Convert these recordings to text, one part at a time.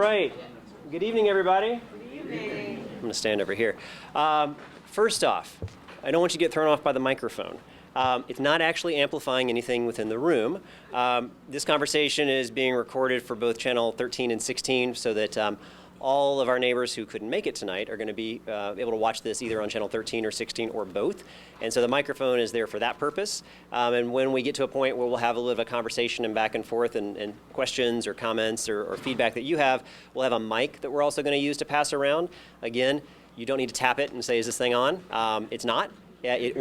right. Good evening, everybody. Good evening. I'm going to stand over here. First off, I don't want you to get thrown off by the microphone. It's not actually amplifying anything within the room. This conversation is being recorded for both channel 13 and 16 so that all of our neighbors who couldn't make it tonight are going to be able to watch this either on channel 13 or 16 or both. And so the microphone is there for that purpose. And when we get to a point where we'll have a little bit of a conversation and back and forth and questions or comments or feedback that you have, we'll have a mic that we're also going to use to pass around. Again, you don't need to tap it and say, is this thing on? It's not. Yeah, it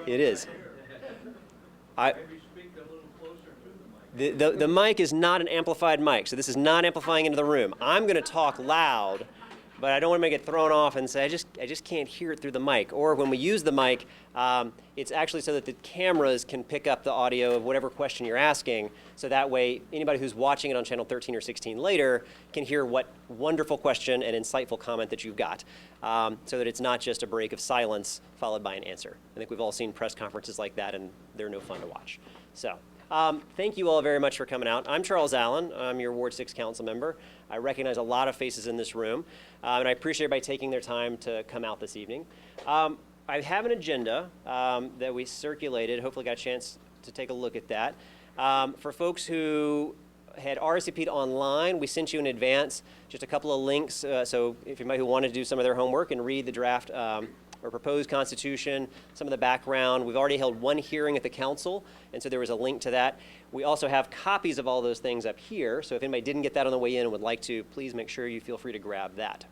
is. The mic is not an amplified mic, so this is not amplifying into the room. I'm going to talk loud, but I don't want to make it thrown off and say, I just can't hear it through the mic. Or when we use the mic, it's actually so that the cameras can pick up the audio of whatever question you're asking, so that way anybody who's watching it on channel 13 or 16 later can hear what wonderful question and insightful comment that you've got, so that it's not just a break of silence followed by an answer. I think we've all seen press conferences like that, and they're no fun to watch. So. Thank you all very much for coming out. I'm Charles Allen. I'm your Ward 6 council member. I recognize a lot of faces in this room, and I appreciate everybody taking their time to come out this evening. I have an agenda that we circulated. Hopefully got a chance to take a look at that. For folks who had RSVP'd online, we sent you in advance just a couple of links, so if anybody who wanted to do some of their homework and read the draft or proposed constitution, some of the background. We've already held one hearing at the council, and so there was a link to that. We also have copies of all those things up here, so if anybody didn't get that on the way in and would like to, please make sure you feel free to grab that.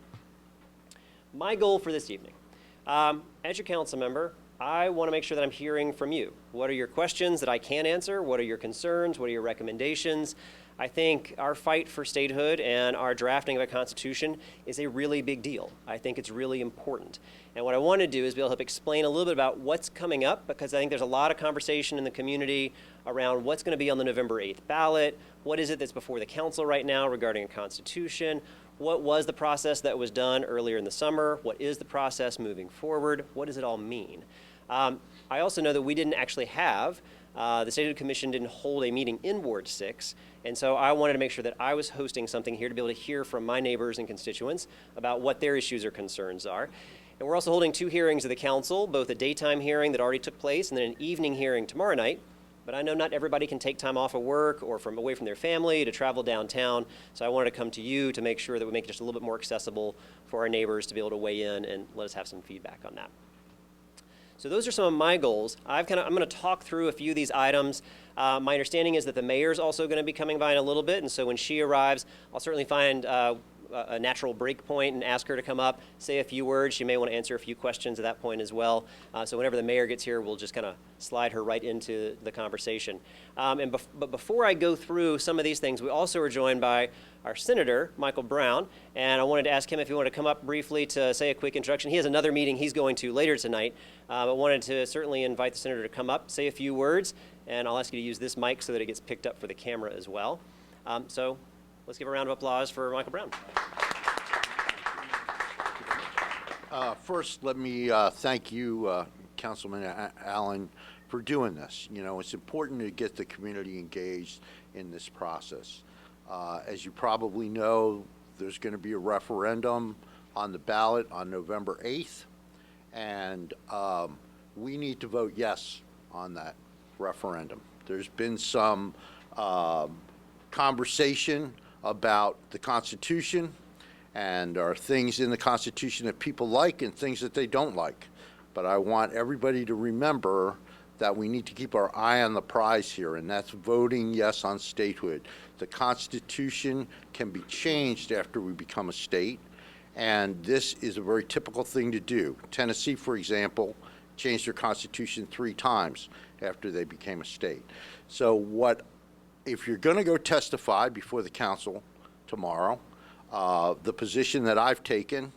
My goal for this evening, as your council member, I want to make sure that I'm hearing from you. What are your questions that I can answer? What are your concerns? What are your recommendations? I think our fight for statehood and our drafting of a constitution is a really big deal. I think it's really important. And what I want to do is be able to help explain a little bit about what's coming up, because I think there's a lot of conversation in the community around what's going to be on the November 8th ballot. What is it that's before the council right now regarding a constitution? What was the process that was done earlier in the summer? What is the process moving forward? What does it all mean? I also know that we didn't actually have the Statehood Commission didn't hold a meeting in Ward 6, and so I wanted to make sure that I was hosting something here to be able to hear from my neighbors and constituents about what their issues or concerns are. And we're also holding two hearings of the council, both a daytime hearing that already took place and then an evening hearing tomorrow night. But I know not everybody can take time off of work or from away from their family to travel downtown, so I wanted to come to you to make sure that we make it just a little bit more accessible for our neighbors to be able to weigh in and let us have some feedback on that. So those are some of my goals. I'm going to talk through a few of these items. My understanding is that the mayor's also going to be coming by in a little bit, and so when she arrives, I'll certainly find a natural break point and ask her to come up, say a few words. She may want to answer a few questions at that point as well. So whenever the mayor gets here, we'll just kind of slide her right into the conversation. But before I go through some of these things, we also are joined by our Senator, Michael Brown, and I wanted to ask him if he wanted to come up briefly to say a quick introduction. He has another meeting he's going to later tonight, but wanted to certainly invite the Senator to come up, say a few words, and I'll ask you to use this mic so that it gets picked up for the camera as well. So let's give a round of applause for Michael Brown. First, let me thank you, Councilman Allen, for doing this. You know, it's important to get the community engaged in this process. As you probably know, there's going to be a referendum on the ballot on November 8th, and we need to vote yes on that referendum. There's been some conversation about the Constitution, and there are things in the Constitution that people like and things that they don't like. But I want everybody to remember that we need to keep our eye on the prize here, and that's voting yes on statehood. The Constitution can be changed after we become a state, and this is a very typical thing to do. Tennessee, for example, changed their Constitution 3 times after they became a state. So if you're going to go testify before the council tomorrow, the position that I've taken,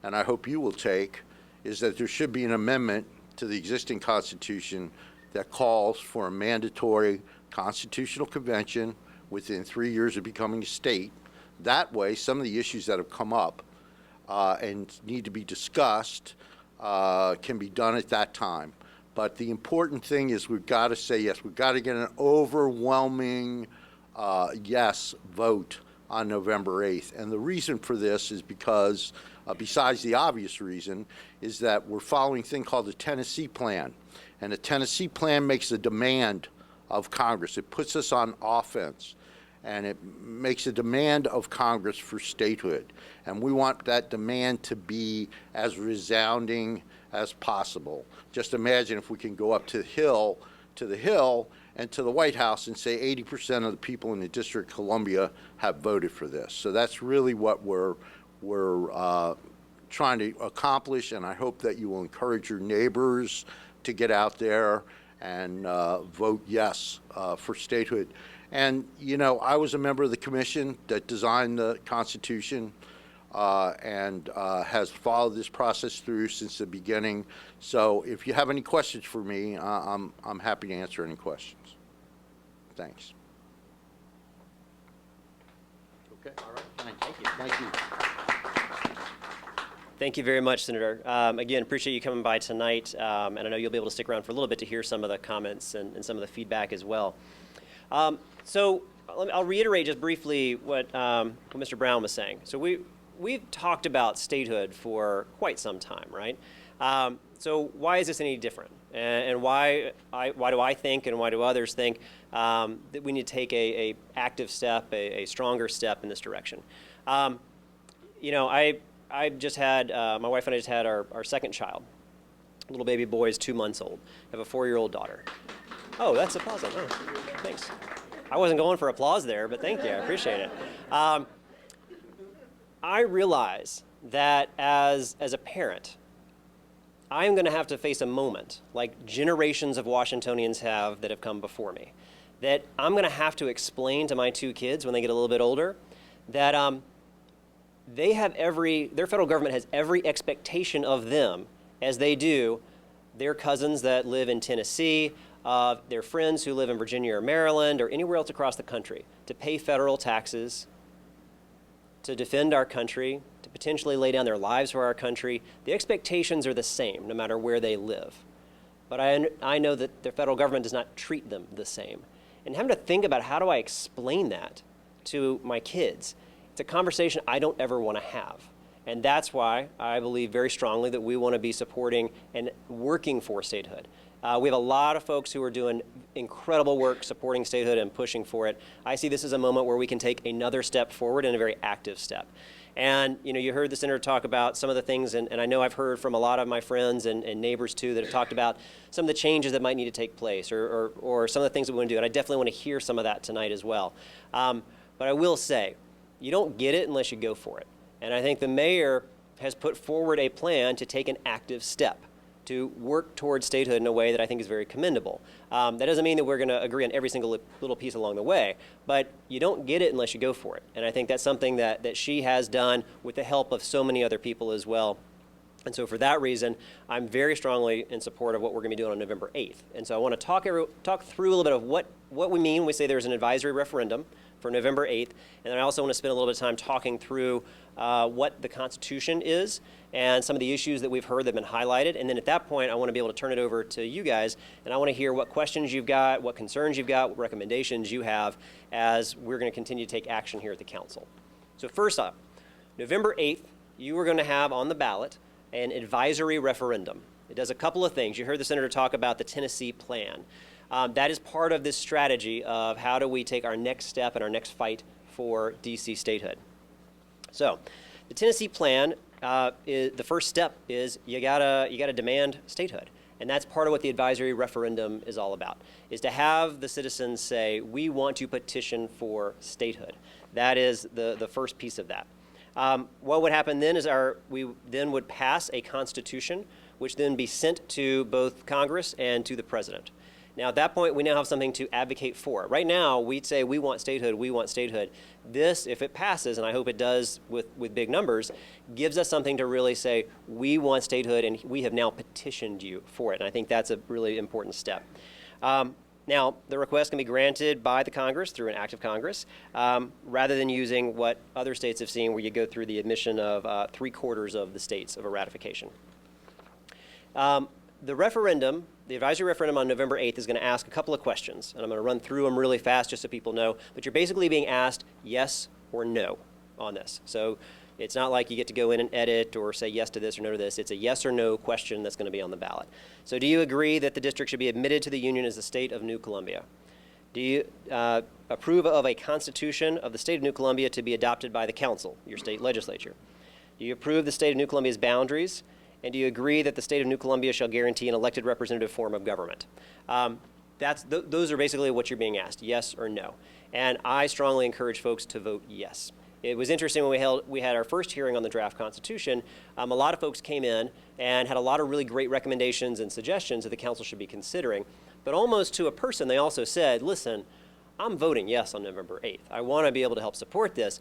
and I hope you will take, is that there should be an amendment to the existing Constitution that calls for a mandatory constitutional convention within 3 years of becoming a state. That way, some of the issues that have come up and need to be discussed can be done at that time. But the important thing is we've got to say yes. We've got to get an overwhelming yes vote on November 8th. And the reason for this is because, besides the obvious reason, is that we're following a thing called the Tennessee Plan. And the Tennessee Plan makes a demand of Congress. It puts us on offense. And it makes a demand of Congress for statehood. And we want that demand to be as resounding as possible. Just imagine if we can go up to the Hill, and to the White House and say 80% of the people in the District of Columbia have voted for this. So that's really what we're trying to accomplish, and I hope that you will encourage your neighbors to get out there and vote yes for statehood. And, you know, I was a member of the commission that designed the Constitution and has followed this process through since the beginning. So if you have any questions for me, I'm happy to answer any questions. Thanks. Okay, all right. Thank you. Thank you. Thank you very much, Senator. Again, appreciate you coming by tonight, and I know you'll be able to stick around for a little bit to hear some of the comments and some of the feedback as well. So I'll reiterate just briefly what Mr. Brown was saying. So we've talked about statehood for quite some time, right? So why is this any different? And why do I think and why do others think that we need to take a active step, a stronger step in this direction? You know, I just had, my wife and I just had our second child. Little baby boy is 2 months old. I have a 4-year-old daughter. Oh, that's applause. Oh, thanks. I wasn't going for applause there, but thank you. I appreciate it. I realize that as a parent, I'm going to have to face a moment like generations of Washingtonians have that have come before me, that I'm going to have to explain to my 2 kids when they get a little bit older that their federal government has every expectation of them as they do their cousins that live in Tennessee, their friends who live in Virginia or Maryland or anywhere else across the country, to pay federal taxes, to defend our country, to potentially lay down their lives for our country. The expectations are the same no matter where they live. But I know that the federal government does not treat them the same. And having to think about how do I explain that to my kids, it's a conversation I don't ever want to have. And that's why I believe very strongly that we want to be supporting and working for statehood. We have a lot of folks who are doing incredible work supporting statehood and pushing for it. I see this as a moment where we can take another step forward and a very active step. And you know, you heard the senator talk about some of the things, and I know I've heard from a lot of my friends and neighbors too that have talked about some of the changes that might need to take place or some of the things that we want to do. And I definitely want to hear some of that tonight as well. But I will say, you don't get it unless you go for it. And I think the mayor has put forward a plan to take an active step to work towards statehood in a way that I think is very commendable. That doesn't mean that we're going to agree on every single little piece along the way, but you don't get it unless you go for it. And I think that's something that she has done with the help of so many other people as well. And so for that reason, I'm very strongly in support of what we're going to be doing on November 8th. And so I want to talk through a little bit of what we mean when we say there's an advisory referendum for November 8th. And then I also want to spend a little bit of time talking through what the Constitution is and some of the issues that we've heard that have been highlighted. And then at that point, I want to be able to turn it over to you guys, and I want to hear what questions you've got, what concerns you've got, what recommendations you have as we're going to continue to take action here at the council. So first up, November 8th, you are going to have on the ballot an advisory referendum. It does a couple of things. You heard the senator talk about the Tennessee Plan. That is part of this strategy of how do we take our next step and our next fight for DC statehood. So the Tennessee Plan, the first step is you gotta demand statehood. And that's part of what the advisory referendum is all about, is to have the citizens say, we want to petition for statehood. That is the first piece of that. What would happen then is we then would pass a constitution, which then be sent to both Congress and to the president. Now, at that point, we now have something to advocate for. Right now, we'd say we want statehood, we want statehood. This, if it passes, and I hope it does with big numbers, gives us something to really say, we want statehood, and we have now petitioned you for it. And I think that's a really important step. Now, the request can be granted by the Congress through an act of Congress, rather than using what other states have seen, where you go through the admission of 3/4 of the states of a ratification. The referendum, the advisory referendum on November 8th is going to ask a couple of questions, and I'm going to run through them really fast just so people know, but you're basically being asked yes or no on this. So it's not like you get to go in and edit or say yes to this or no to this. It's a yes or no question that's going to be on the ballot. So do you agree that the district should be admitted to the Union as the state of New Columbia? Do you approve of a constitution of the state of New Columbia to be adopted by the council, your state legislature? Do you approve the state of New Columbia's boundaries? And do you agree that the state of New Columbia shall guarantee an elected representative form of government? Those are basically what you're being asked, yes or no. And I strongly encourage folks to vote yes. It was interesting when we had our first hearing on the draft constitution. A lot of folks came in and had a lot of really great recommendations and suggestions that the council should be considering. But almost to a person, they also said, listen, I'm voting yes on November 8th. I want to be able to help support this,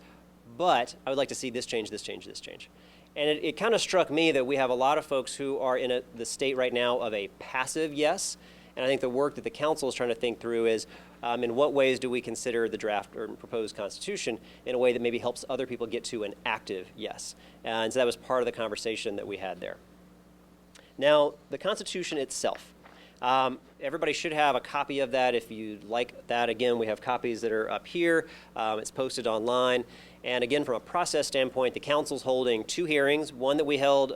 but I would like to see this change, this change, this change. And it kind of struck me that we have a lot of folks who are in the state right now of a passive yes. And I think the work that the council is trying to think through is in what ways do we consider the draft or proposed constitution in a way that maybe helps other people get to an active yes. And so that was part of the conversation that we had there. Now, the Constitution itself. Everybody should have a copy of that if you'd like that. Again, we have copies that are up here. It's posted online. And again, from a process standpoint, the council's holding 2 hearings, one that we held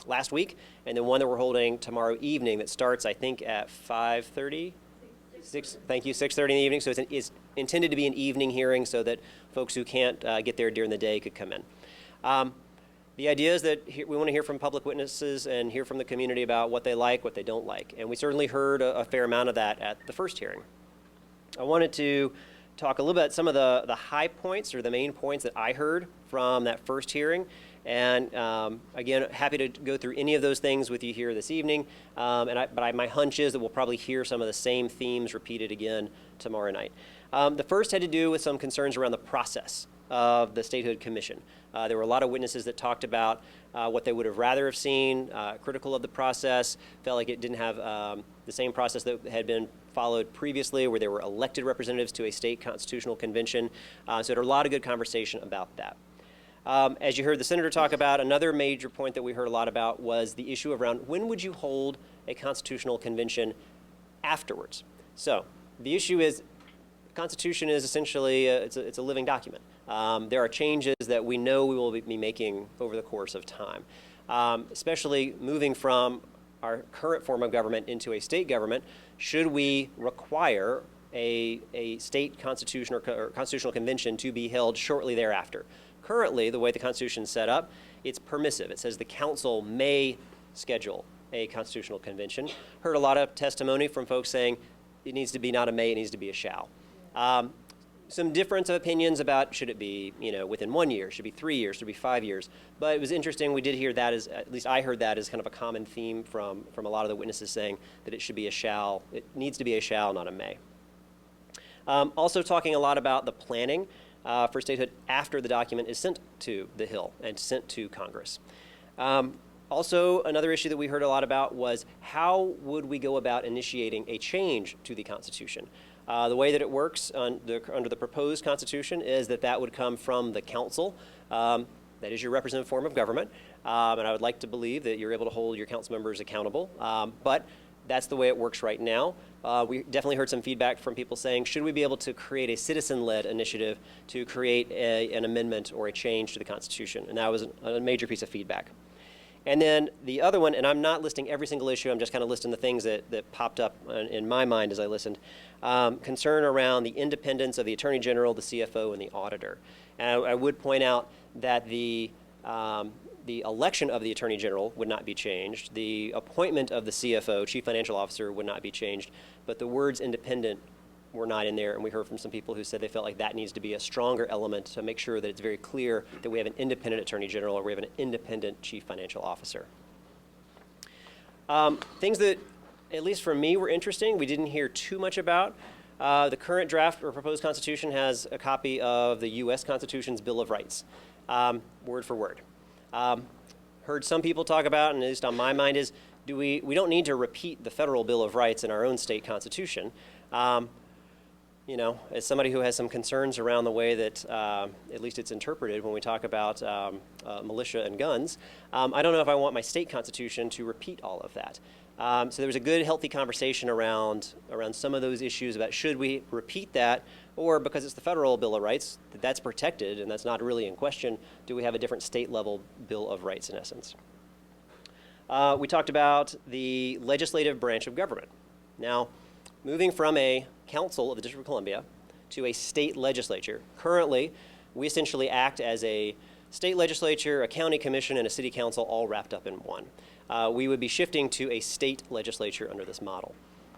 last week, and then one that we're holding tomorrow evening that starts, I think, at 5:30? 6:30 in the evening. So it's intended to be an evening hearing so that folks who can't get there during the day could come in. The idea is that we want to hear from public witnesses and hear from the community about what they like, what they don't like. And we certainly heard a fair amount of that at the first hearing. I wanted to talk a little bit about some of the high points or the main points that I heard from that first hearing. And again, happy to go through any of those things with you here this evening. But my hunch is that we'll probably hear some of the same themes repeated again tomorrow night. The first had to do with some concerns around the process of the Statehood Commission. There were a lot of witnesses that talked about what they would have rather have seen, critical of the process, felt like it didn't have the same process that had been followed previously where there were elected representatives to a state constitutional convention. So there was a lot of good conversation about that. As you heard the senator talk about, another major point that we heard a lot about was the issue around when would you hold a constitutional convention afterwards. So the issue is the Constitution is essentially it's a living document. There are changes that we know we will be making over the course of time, especially moving from our current form of government into a state government. Should we require a state constitution or constitutional convention to be held shortly thereafter? Currently, the way the Constitution is set up, it's permissive. It says the council may schedule a constitutional convention. Heard a lot of testimony from folks saying it needs to be not a may, it needs to be a shall. Some difference of opinions about should it be, within 1 year, should it be 3 years, should it be 5 years. But it was interesting. We did hear that as, at least I heard that as kind of a common theme from a lot of the witnesses saying that it should be a shall. It needs to be a shall, not a may. Also talking a lot about the planning for statehood after the document is sent to the Hill and sent to Congress. Also, another issue that we heard a lot about was how would we go about initiating a change to the Constitution? The way that it works under the proposed Constitution is that would come from the council. That is your representative form of government. And I would like to believe that you're able to hold your council members accountable. But that's the way it works right now. We definitely heard some feedback from people saying, should we be able to create a citizen-led initiative to create an amendment or a change to the Constitution? And that was a major piece of feedback. And then the other one, and I'm not listing every single issue, I'm just kind of listing the things that popped up in my mind as I listened, concern around the independence of the Attorney General, the CFO, and the auditor. And I would point out that the election of the Attorney General would not be changed. The appointment of the CFO, Chief Financial Officer, would not be changed. But the words independent were not in there, and we heard from some people who said they felt like that needs to be a stronger element to make sure that it's very clear that we have an independent Attorney General or we have an independent Chief Financial Officer. Things that, at least for me, were interesting, we didn't hear too much about. The current draft or proposed Constitution has a copy of the U.S. Constitution's Bill of Rights, word for word. Heard some people talk about, and at least on my mind is, we don't need to repeat the federal Bill of Rights in our own state constitution. As somebody who has some concerns around the way that at least it's interpreted when we talk about militia and guns, I don't know if I want my state constitution to repeat all of that. So there was a good, healthy conversation around some of those issues about should we repeat that Or because it's the federal Bill of Rights, that's protected and that's not really in question, do we have a different state level Bill of Rights in essence? We talked about the legislative branch of government. Now, moving from a council of the District of Columbia to a state legislature, currently we essentially act as a state legislature, a county commission, and a city council all wrapped up in one. We would be shifting to a state legislature under this model.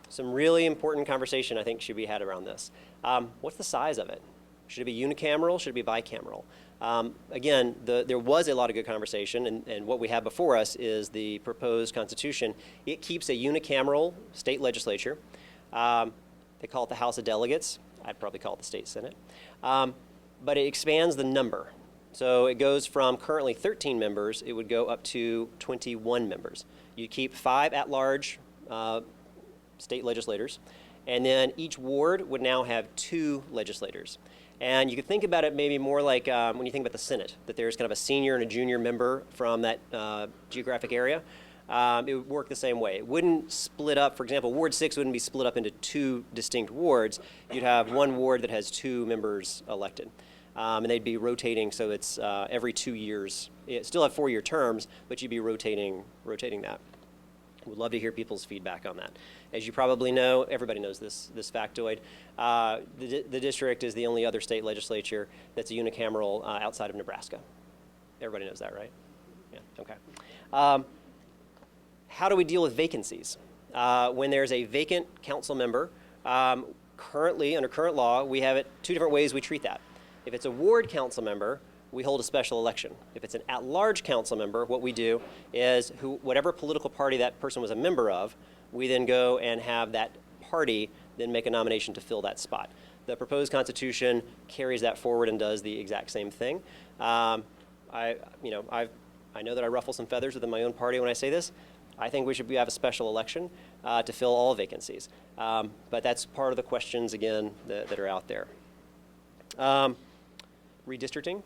Some really important conversation I think should be had around this. What's the size of it? Should it be unicameral? Should it be bicameral? Again, there was a lot of good conversation, and what we have before us is the proposed constitution. It keeps a unicameral state legislature. They call it the House of Delegates. I'd probably call it the state Senate. But it expands the number. So it goes from currently 13 members, it would go up to 21 members. You keep 5 at-large state legislators, and then each ward would now have 2 legislators. And you could think about it maybe more like when you think about the Senate, that there's kind of a senior and a junior member from that geographic area. It would work the same way. It wouldn't split up, for example, Ward 6 wouldn't be split up into 2 distinct wards. You'd have one ward that has 2 members elected. And they'd be rotating, so it's every 2 years. It still have 4-year terms, but you'd be rotating that. Would love to hear people's feedback on that. As you probably know, everybody knows this factoid. The district is the only other state legislature that's a unicameral outside of Nebraska. Everybody knows that, right? Yeah, okay. How do we deal with vacancies? When there's a vacant council member, currently, under current law, we have 2 different ways we treat that. If it's a ward council member, we hold a special election. If it's an at-large council member, what we do is whatever political party that person was a member of, we then go and have that party then make a nomination to fill that spot. The proposed constitution carries that forward and does the exact same thing. I know that I ruffle some feathers within my own party when I say this. I think we should have a special election to fill all vacancies. But that's part of the questions, again, that are out there. Redistricting.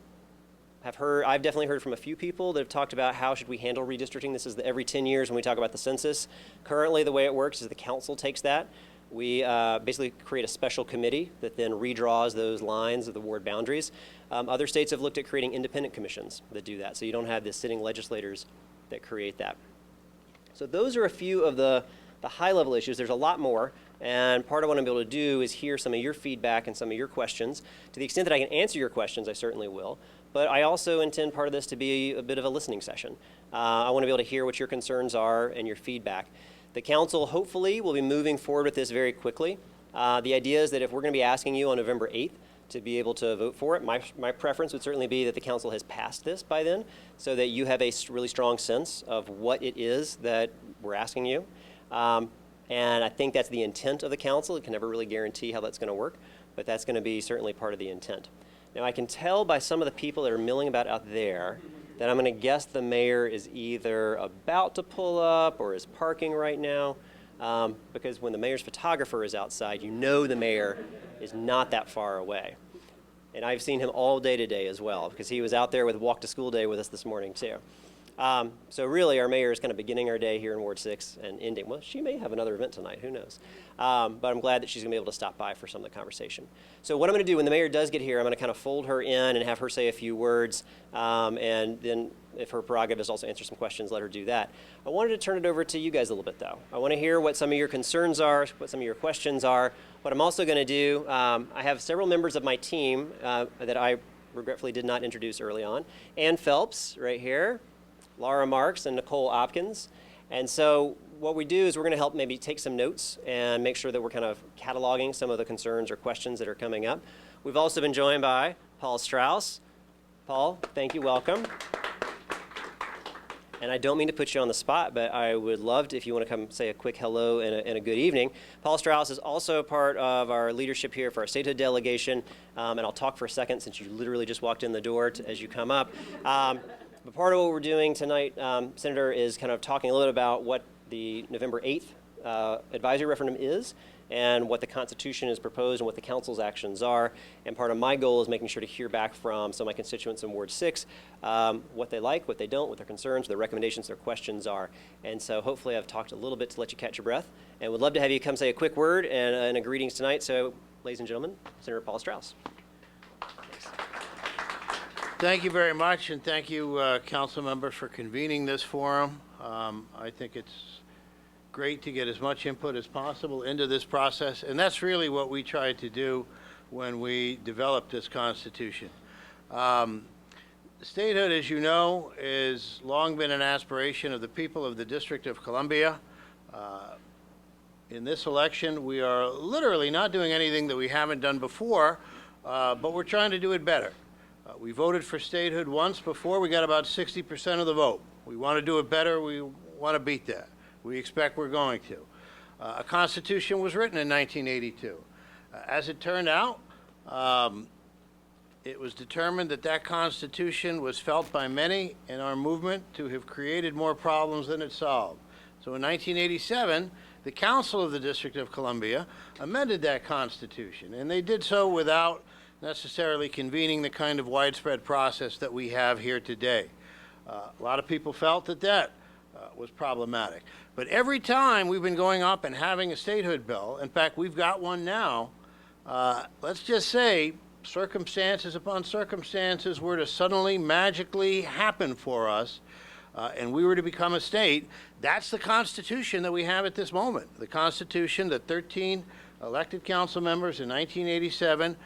I've definitely heard from a few people that have talked about how should we handle redistricting. This is every 10 years when we talk about the census. Currently, the way it works is the council takes that. We basically create a special committee that then redraws those lines of the ward boundaries. Other states have looked at creating independent commissions that do that, so you don't have the sitting legislators that create that. So those are a few of the high-level issues. There's a lot more, and part of what I'm able to do is hear some of your feedback and some of your questions. To the extent that I can answer your questions, I certainly will. But I also intend part of this to be a bit of a listening session. I want to be able to hear what your concerns are and your feedback. The council, hopefully, will be moving forward with this very quickly. The idea is that if we're going to be asking you on November 8th to be able to vote for it, my preference would certainly be that the council has passed this by then so that you have a really strong sense of what it is that we're asking you. And I think that's the intent of the council. It can never really guarantee how that's going to work, but that's going to be certainly part of the intent. Now, I can tell by some of the people that are milling about out there that I'm going to guess the mayor is either about to pull up or is parking right now, because when the mayor's photographer is outside, you know the mayor is not that far away. And I've seen him all day today as well, because he was out there with Walk to School Day with us this morning, too. So really, our mayor is kind of beginning our day here in Ward 6 and ending. Well, she may have another event tonight. Who knows? But I'm glad that she's going to be able to stop by for some of the conversation. So what I'm going to do when the mayor does get here, I'm going to kind of fold her in and have her say a few words. And then if her prerogative is also answer some questions, let her do that. I wanted to turn it over to you guys a little bit, though. I want to hear what some of your concerns are, what some of your questions are. What I'm also going to do, I have several members of my team that I regretfully did not introduce early on. Ann Phelps, right here. Laura Marks and Nicole Opkins. And so what we do is we're going to help maybe take some notes and make sure that we're kind of cataloging some of the concerns or questions that are coming up. We've also been joined by Paul Strauss. Paul, thank you, welcome. And I don't mean to put you on the spot, but I would love to, if you want to come say a quick hello and a good evening. Paul Strauss is also part of our leadership here for our statehood delegation. And I'll talk for a second since you literally just walked in the door as you come up. But part of what we're doing tonight, Senator, is kind of talking a little bit about what the November 8th advisory referendum is and what the Constitution is proposed and what the council's actions are. And part of my goal is making sure to hear back from some of my constituents in Ward 6 what they like, what they don't, what their concerns, their recommendations, their questions are. And so hopefully I've talked a little bit to let you catch your breath and would love to have you come say a quick word and a greetings tonight. So ladies and gentlemen, Senator Paul Strauss. Thanks. Thank you very much, and thank you, council members, for convening this forum. I think it's great to get as much input as possible into this process, and that's really what we tried to do when we developed this Constitution. Statehood, as you know, has long been an aspiration of the people of the District of Columbia. In this election, we are literally not doing anything that we haven't done before, but we're trying to do it better. We voted for statehood once before. We got about 60% of the vote. We want to do it better. We want to beat that. We expect we're going to. A Constitution was written in 1982. As it turned out, it was determined that that Constitution was felt by many in our movement to have created more problems than it solved. So in 1987, the Council of the District of Columbia amended that Constitution, and they did so without necessarily convening the kind of widespread process that we have here today. A lot of people felt that that was problematic. But every time we've been going up and having a statehood bill, in fact, we've got one now, let's just say circumstances upon circumstances were to suddenly magically happen for us, and we were to become a state. That's the Constitution that we have at this moment. The Constitution that 13 elected council members in 1987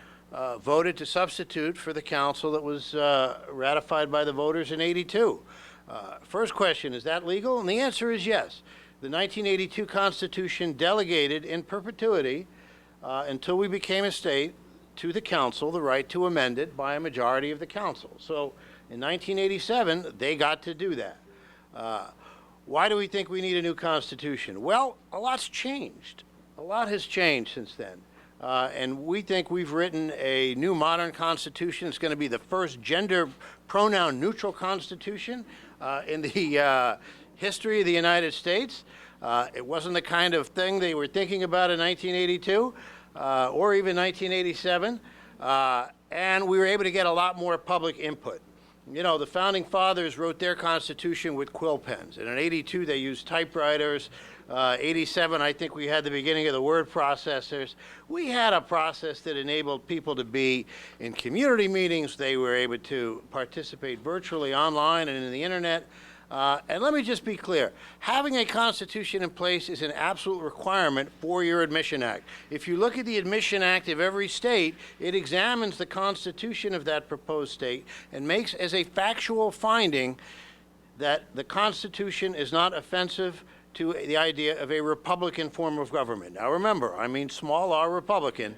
voted to substitute for the council that was ratified by the voters in '82. First question, is that legal? And the answer is yes. The 1982 Constitution delegated in perpetuity until we became a state to the council the right to amend it by a majority of the council. So in 1987, they got to do that. Why do we think we need a new Constitution? Well, a lot's changed. A lot has changed since then. And we think we've written a new modern Constitution. It's going to be the first gender pronoun neutral Constitution in the history of the United States. It wasn't the kind of thing they were thinking about in 1982 or even 1987. And we were able to get a lot more public input. You know, the Founding Fathers wrote their Constitution with quill pens. And in '82, they used typewriters. '87, I think we had the beginning of the word processors. We had a process that enabled people to be in community meetings. They were able to participate virtually online and in the internet. And let me just be clear. Having a Constitution in place is an absolute requirement for your Admission Act. If you look at the Admission Act of every state, it examines the Constitution of that proposed state and makes as a factual finding that the Constitution is not offensive to the idea of a Republican form of government. Now remember, I mean small r Republican,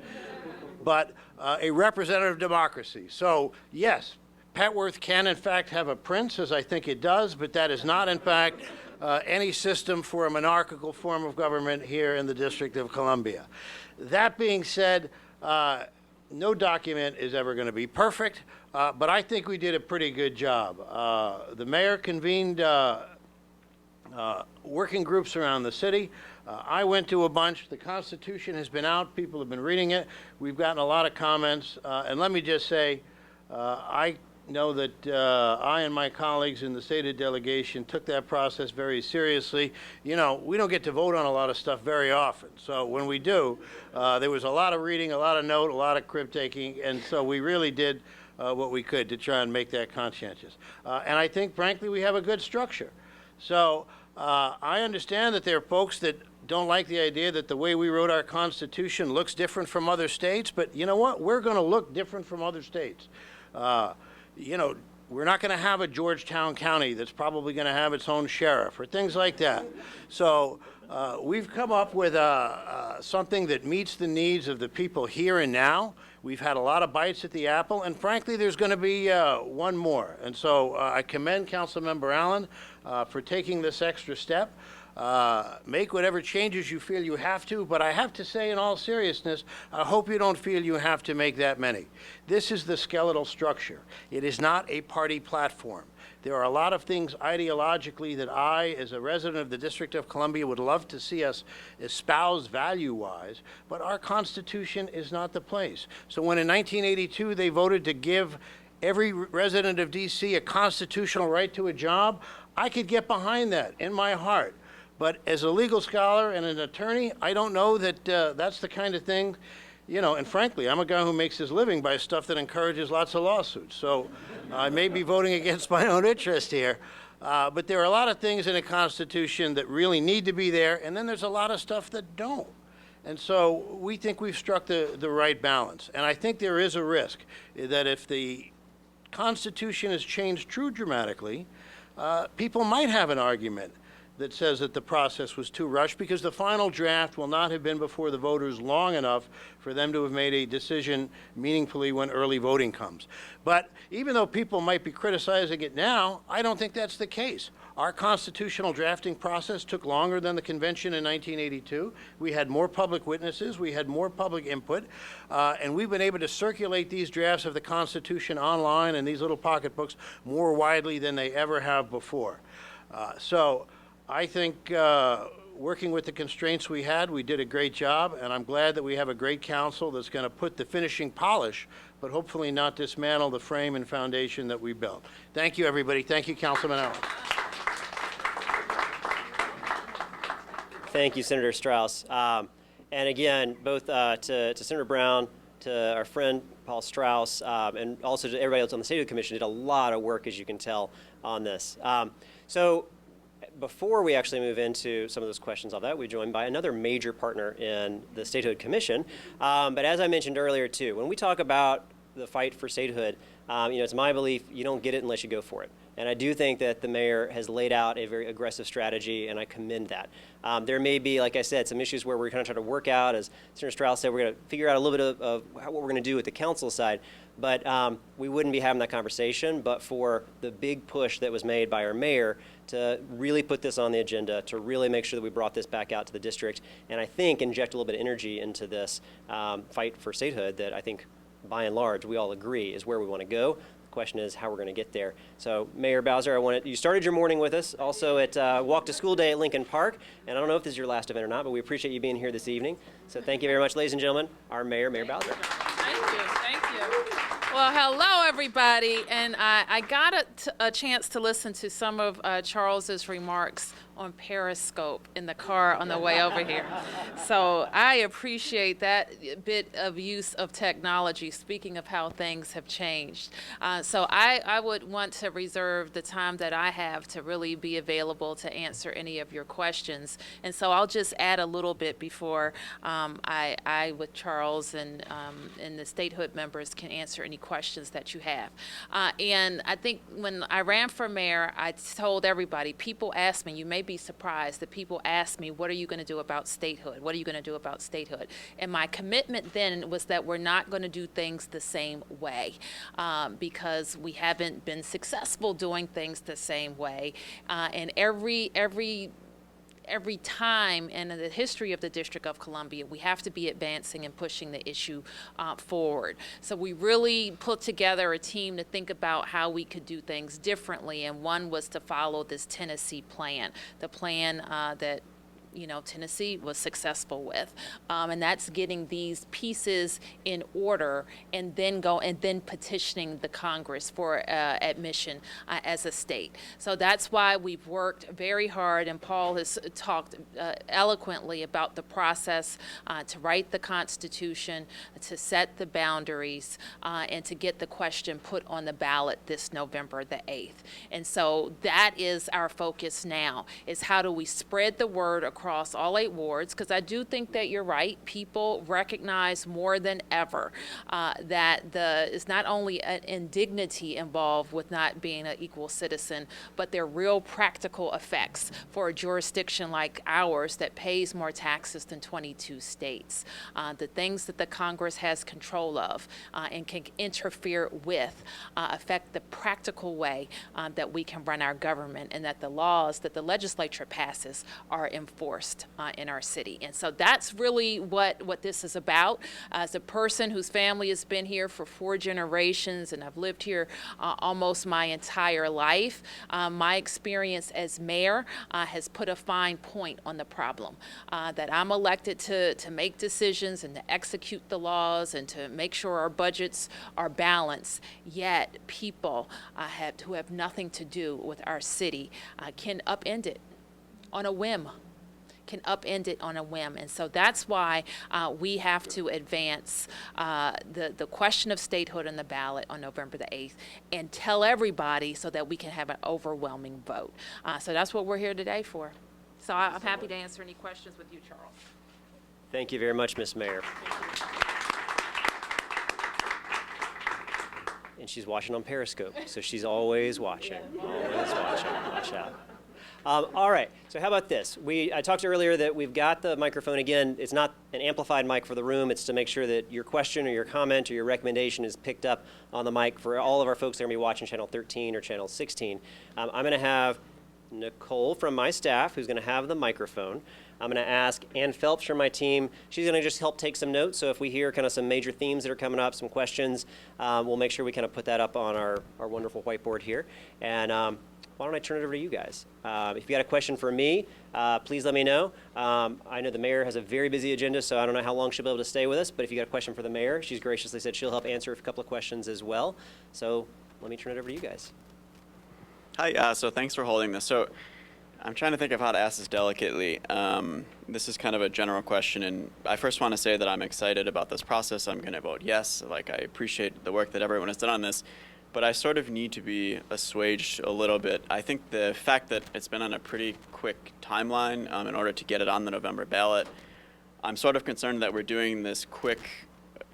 but a representative democracy. So yes, Petworth can in fact have a prince, as I think it does, but that is not in fact any system for a monarchical form of government here in the District of Columbia. That being said, no document is ever going to be perfect, but I think we did a pretty good job. The mayor convened working groups around the city. I went to a bunch. The Constitution has been out. People have been reading it. We've gotten a lot of comments. And let me just say, I know that I and my colleagues in the statehood delegation took that process very seriously. You know, we don't get to vote on a lot of stuff very often. So when we do, there was a lot of reading, a lot of note, a lot of crib taking. And so we really did what we could to try and make that conscientious. And I think, frankly, we have a good structure. So I understand that there are folks that don't like the idea that the way we wrote our Constitution looks different from other states, but you know what? We're going to look different from other states. You know, we're not going to have a Georgetown County that's probably going to have its own sheriff or things like that. So we've come up with something that meets the needs of the people here and now. We've had a lot of bites at the apple, and frankly, there's going to be one more. And so I commend Councilmember Allen for taking this extra step. Make whatever changes you feel you have to, but I have to say in all seriousness, I hope you don't feel you have to make that many. This is the skeletal structure. It is not a party platform. There are a lot of things ideologically that I, as a resident of the District of Columbia, would love to see us espouse value-wise, but our Constitution is not the place. So when in 1982 they voted to give every resident of DC a constitutional right to a job, I could get behind that in my heart. But as a legal scholar and an attorney, I don't know that that's the kind of thing and frankly, I'm a guy who makes his living by stuff that encourages lots of lawsuits. So I may be voting against my own interest here. But there are a lot of things in a Constitution that really need to be there, and then there's a lot of stuff that don't. And so we think we've struck the right balance. And I think there is a risk that if the Constitution is changed too dramatically, people might have an argument that says that the process was too rushed because the final draft will not have been before the voters long enough for them to have made a decision meaningfully when early voting comes. But even though people might be criticizing it now, I don't think that's the case. Our constitutional drafting process took longer than the convention in 1982. We had more public witnesses, we had more public input, and we've been able to circulate these drafts of the Constitution online and these little pocketbooks more widely than they ever have before. So I think working with the constraints we had, we did a great job, and I'm glad that we have a great council that's going to put the finishing polish, but hopefully not dismantle the frame and foundation that we built. Thank you, everybody. Thank you, Councilman Allen. Thank you, Senator Strauss. And again, both to Senator Brown, to our friend Paul Strauss, and also to everybody else on the Statehood Commission, did a lot of work, as you can tell, on this. So before we actually move into some of those questions of that, we're joined by another major partner in the Statehood Commission. But as I mentioned earlier, too, when we talk about the fight for statehood, it's my belief you don't get it unless you go for it. And I do think that the mayor has laid out a very aggressive strategy, and I commend that. There may be, like I said, some issues where we're going to try to work out. As Senator Strauss said, we're going to figure out a little bit of what we're going to do with the council side. But we wouldn't be having that conversation but for the big push that was made by our mayor to really put this on the agenda, to really make sure that we brought this back out to the district, and I think inject a little bit of energy into this fight for statehood that I think, by and large, we all agree is where we want to go. The question is how we're going to get there. So, Mayor Bowser, you started your morning with us, also at Walk to School Day at Lincoln Park, and I don't know if this is your last event or not, but we appreciate you being here this evening. So thank you very much, ladies and gentlemen, our Mayor, Mayor Bowser. Thank you. Well, hello, everybody, and I got a chance to listen to some of Charles's remarks on Periscope in the car on the way over here. So I appreciate that bit of use of technology, speaking of how things have changed. So I would want to reserve the time that I have to really be available to answer any of your questions. And so I'll just add a little bit before I with Charles and the statehood members can answer any questions that you have. And I think when I ran for mayor, I told everybody, people ask me, you may be surprised that people ask me, what are you going to do about statehood? What are you going to do about statehood? And my commitment then was that we're not going to do things the same way because we haven't been successful doing things the same way. And every time in the history of the District of Columbia, we have to be advancing and pushing the issue forward. So we really put together a team to think about how we could do things differently, and one was to follow this Tennessee plan, the plan that Tennessee was successful with, and that's getting these pieces in order and then petitioning the Congress for admission as a state. So that's why we've worked very hard, and Paul has talked eloquently about the process to write the Constitution, to set the boundaries, and to get the question put on the ballot this November the 8th. And so that is our focus now, is how do we spread the word across all 8 wards, because I do think that you're right. People recognize more than ever that is not only an indignity involved with not being an equal citizen, but there are real practical effects for a jurisdiction like ours that pays more taxes than 22 states. The things that the Congress has control of and can interfere with affect the practical way that we can run our government, and that the laws that the legislature passes are enforced in our city. And so that's really what this is about. As a person whose family has been here for 4 generations, and I've lived here almost my entire life, my experience as mayor has put a fine point on the problem. That I'm elected to make decisions and to execute the laws and to make sure our budgets are balanced, yet people who have nothing to do with our city can upend it on a whim. can upend it on a whim. And so that's why we have to advance the question of statehood on the ballot on November the 8th and tell everybody so that we can have an overwhelming vote. So that's what we're here today for. So I'm happy to answer any questions with you, Charles. Thank you very much, Ms. Mayor. And she's watching on Periscope, so she's always watching, always watching. Watch out. All right, so how about this? I talked earlier that we've got the microphone. Again, it's not an amplified mic for the room. It's to make sure that your question or your comment or your recommendation is picked up on the mic for all of our folks that are going to be watching Channel 13 or Channel 16. I'm going to have Nicole from my staff, who's going to have the microphone. I'm going to ask Ann Phelps from my team. She's going to just help take some notes. So if we hear kind of some major themes that are coming up, some questions, we'll make sure we kind of put that up on our wonderful whiteboard here. And why don't I turn it over to you guys? If you got a question for me, please let me know. I know the mayor has a very busy agenda, so I don't know how long she'll be able to stay with us. But if you got a question for the mayor, she's graciously said she'll help answer a couple of questions as well. So let me turn it over to you guys. Hi, so thanks for holding this. So I'm trying to think of how to ask this delicately. This is kind of a general question, and I first want to say that I'm excited about this process. I'm going to vote yes. Like, I appreciate the work that everyone has done on this, but I sort of need to be assuaged a little bit. I think the fact that it's been on a pretty quick timeline in order to get it on the November ballot, I'm sort of concerned that we're doing this quick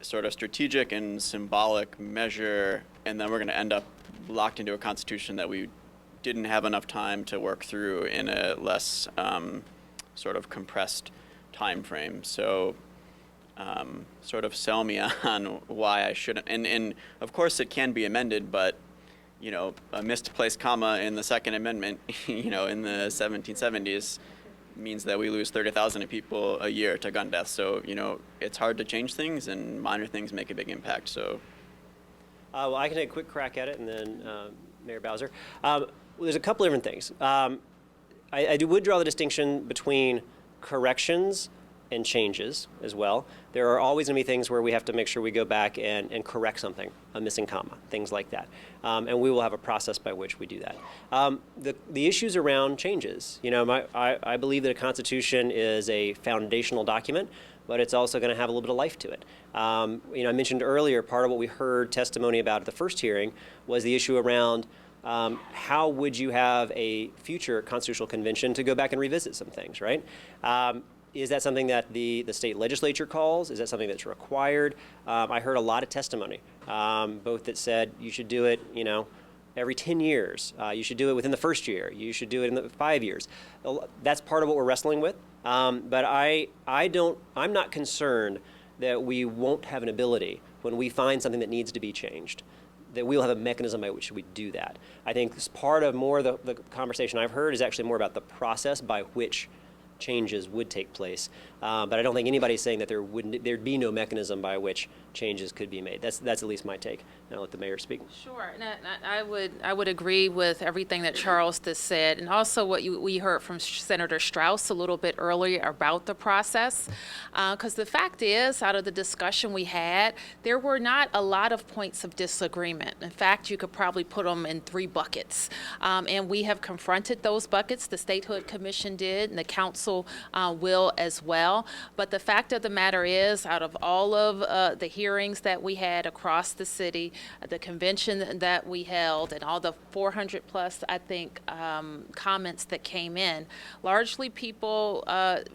sort of strategic and symbolic measure, and then we're going to end up locked into a constitution that we didn't have enough time to work through in a less sort of compressed time frame. So sort of sell me on why I shouldn't. And of course it can be amended, but you know, a misplaced comma in the Second Amendment, you know, in the 1770s means that we lose 30,000 people a year to gun deaths. So, you know, it's hard to change things, and minor things make a big impact. So well, I can take a quick crack at it, and then Mayor Bowser. Well, there's a couple different things. I would draw the distinction between corrections and changes as well. There are always going to be things where we have to make sure we go back and correct something, a missing comma, things like that. And we will have a process by which we do that. The issues around changes, you know, I believe that a constitution is a foundational document, but it's also going to have a little bit of life to it. You know, I mentioned earlier, part of what we heard testimony about at the first hearing was the issue around how would you have a future constitutional convention to go back and revisit some things, right? Is that something that the state legislature calls? Is that something that's required? I heard a lot of testimony, both that said you should do it, you know, every 10 years. You should do it within the first year. You should do it in the 5 years. That's part of what we're wrestling with. But I'm not concerned that we won't have an ability when we find something that needs to be changed, that we'll have a mechanism by which we do that. I think part of more of the conversation I've heard is actually more about the process by which changes would take place. But I don't think anybody's saying that there'd be no mechanism by which changes could be made. That's at least my take. And I'll let the mayor speak. Sure, and I would agree with everything that Charles just said, and also what we heard from Senator Strauss a little bit earlier about the process. Because the fact is, out of the discussion we had, there were not a lot of points of disagreement. In fact, you could probably put them in 3 buckets. And we have confronted those buckets. The Statehood Commission did, and the council will as well. But the fact of the matter is, out of all of the hearings that we had across the city, the convention that we held, and all the 400 plus, I think, comments that came in, largely people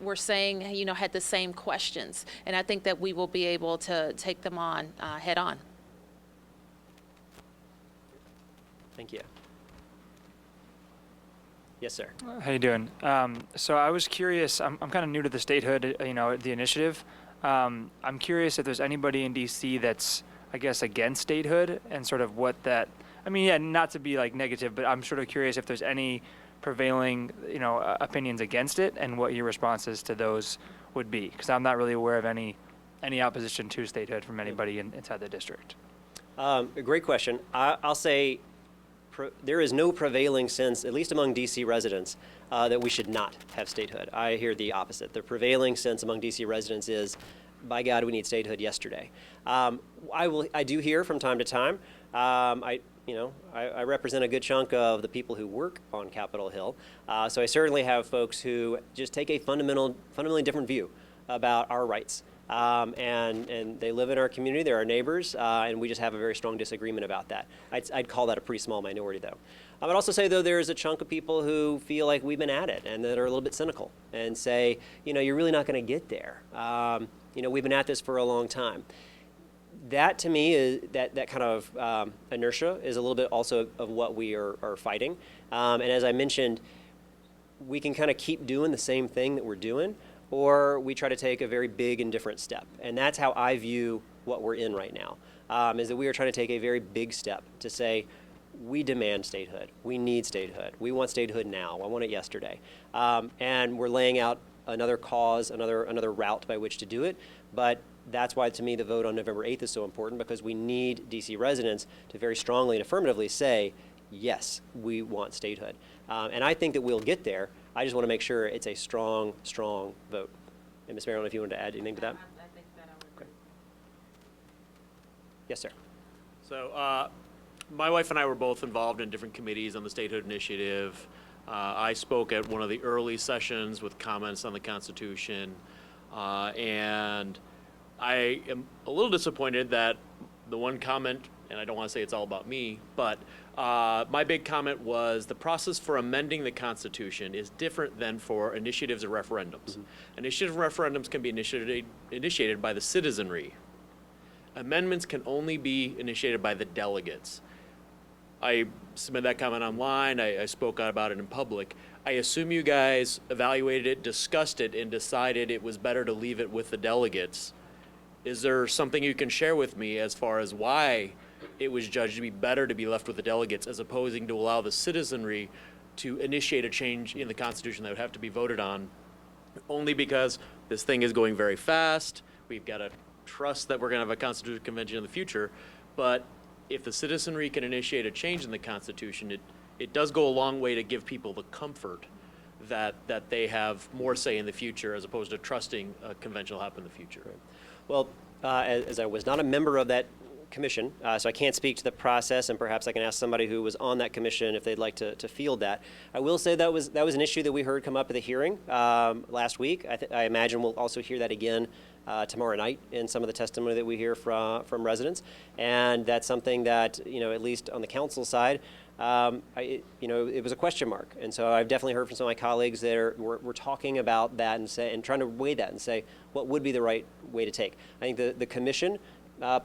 were saying, you know, had the same questions. And I think that we will be able to take them on head on. Thank you. Yes, sir. How you doing? So I was curious. I'm kind of new to the statehood, you know, the initiative. I'm curious if there's anybody in DC that's, I guess, against statehood, and sort of what that. I mean, yeah, not to be like negative, but I'm sort of curious if there's any prevailing, you know, opinions against it, and what your responses to those would be, because I'm not really aware of any opposition to statehood from anybody inside the district. A great question. I'll say there is no prevailing sense, at least among DC residents, that we should not have statehood. I hear the opposite. The prevailing sense among DC residents is, by God, we need statehood yesterday. I do hear from time to time. I represent a good chunk of the people who work on Capitol Hill. So I certainly have folks who just take a fundamentally different view about our rights. And they live in our community, they're our neighbors, and we just have a very strong disagreement about that. I'd call that a pretty small minority, though. I would also say, though, there is a chunk of people who feel like we've been at it and that are a little bit cynical and say, you're really not going to get there. We've been at this for a long time. That, to me, is that kind of inertia is a little bit also of what we are fighting. And as I mentioned, we can kind of keep doing the same thing that we're doing, or we try to take a very big and different step. And that's how I view what we're in right now, is that we are trying to take a very big step to say, we demand statehood. We need statehood. We want statehood now. I want it yesterday. And we're laying out another cause, another route by which to do it. But that's why, to me, the vote on November 8th is so important, because we need DC residents to very strongly and affirmatively say, yes, we want statehood. And I think that we'll get there. I just want to make sure it's a strong, strong vote. And Ms. Mayor, I don't know if you wanted to add anything to that? I think that I would agree. Yes, sir. So my wife and I were both involved in different committees on the Statehood Initiative. I spoke at one of the early sessions with comments on the Constitution. And I am a little disappointed that the one comment, and I don't want to say it's all about me, but my big comment was the process for amending the Constitution is different than for initiatives or referendums. Initiative referendums can be initiated by the citizenry. Amendments can only be initiated by the delegates. I submitted that comment online. I spoke out about it in public. I assume you guys evaluated it, discussed it, and decided it was better to leave it with the delegates. Is there something you can share with me as far as why it was judged to be better to be left with the delegates as opposing to allow the citizenry to initiate a change in the Constitution that would have to be voted on, only because this thing is going very fast. We've got to trust that we're going to have a Constitutional Convention in the future. But if the citizenry can initiate a change in the Constitution, it does go a long way to give people the comfort that they have more say in the future as opposed to trusting a convention will happen in the future. Right. Well, as I was not a member of that commission, so I can't speak to the process, and perhaps I can ask somebody who was on that commission if they'd like to field that. I will say that was an issue that we heard come up at the hearing last week. I imagine we'll also hear that again tomorrow night in some of the testimony that we hear from residents, and that's something that, at least on the council side, it was a question mark. And so I've definitely heard from some of my colleagues that were talking about that and trying to weigh that and say what would be the right way to take. I think the commission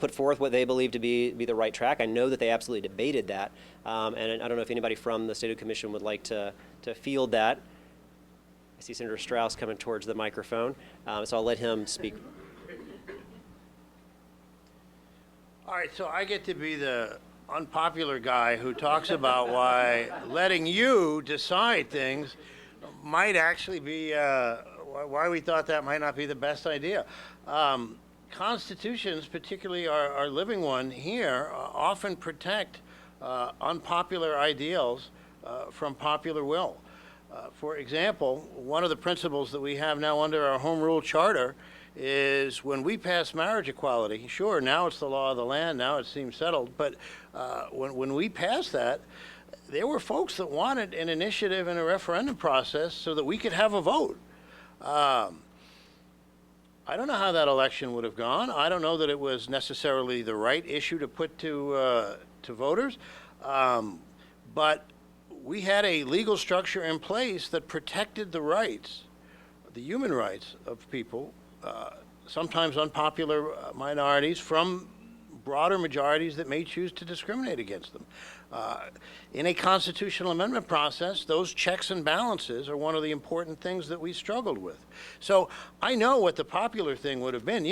put forth what they believe to be the right track. I know that they absolutely debated that, and I don't know if anybody from the Statehood Commission would like to field that. I see Senator Strauss coming towards the microphone, so I'll let him speak. All right, so I get to be the unpopular guy who talks about why letting you decide things might actually be, why we thought that might not be the best idea. Constitutions, particularly our living one here, often protect unpopular ideals from popular will. For example, one of the principles that we have now under our home rule charter is when we pass marriage equality, sure, now it's the law of the land, now it seems settled, but when we passed that, there were folks that wanted an initiative and a referendum process so that we could have a vote. I don't know how that election would have gone. I don't know that it was necessarily the right issue to put to voters, but we had a legal structure in place that protected the rights, the human rights of people, sometimes unpopular minorities, from broader majorities that may choose to discriminate against them. In a constitutional amendment process, those checks and balances are one of the important things that we struggled with. So I know what the popular thing would have been.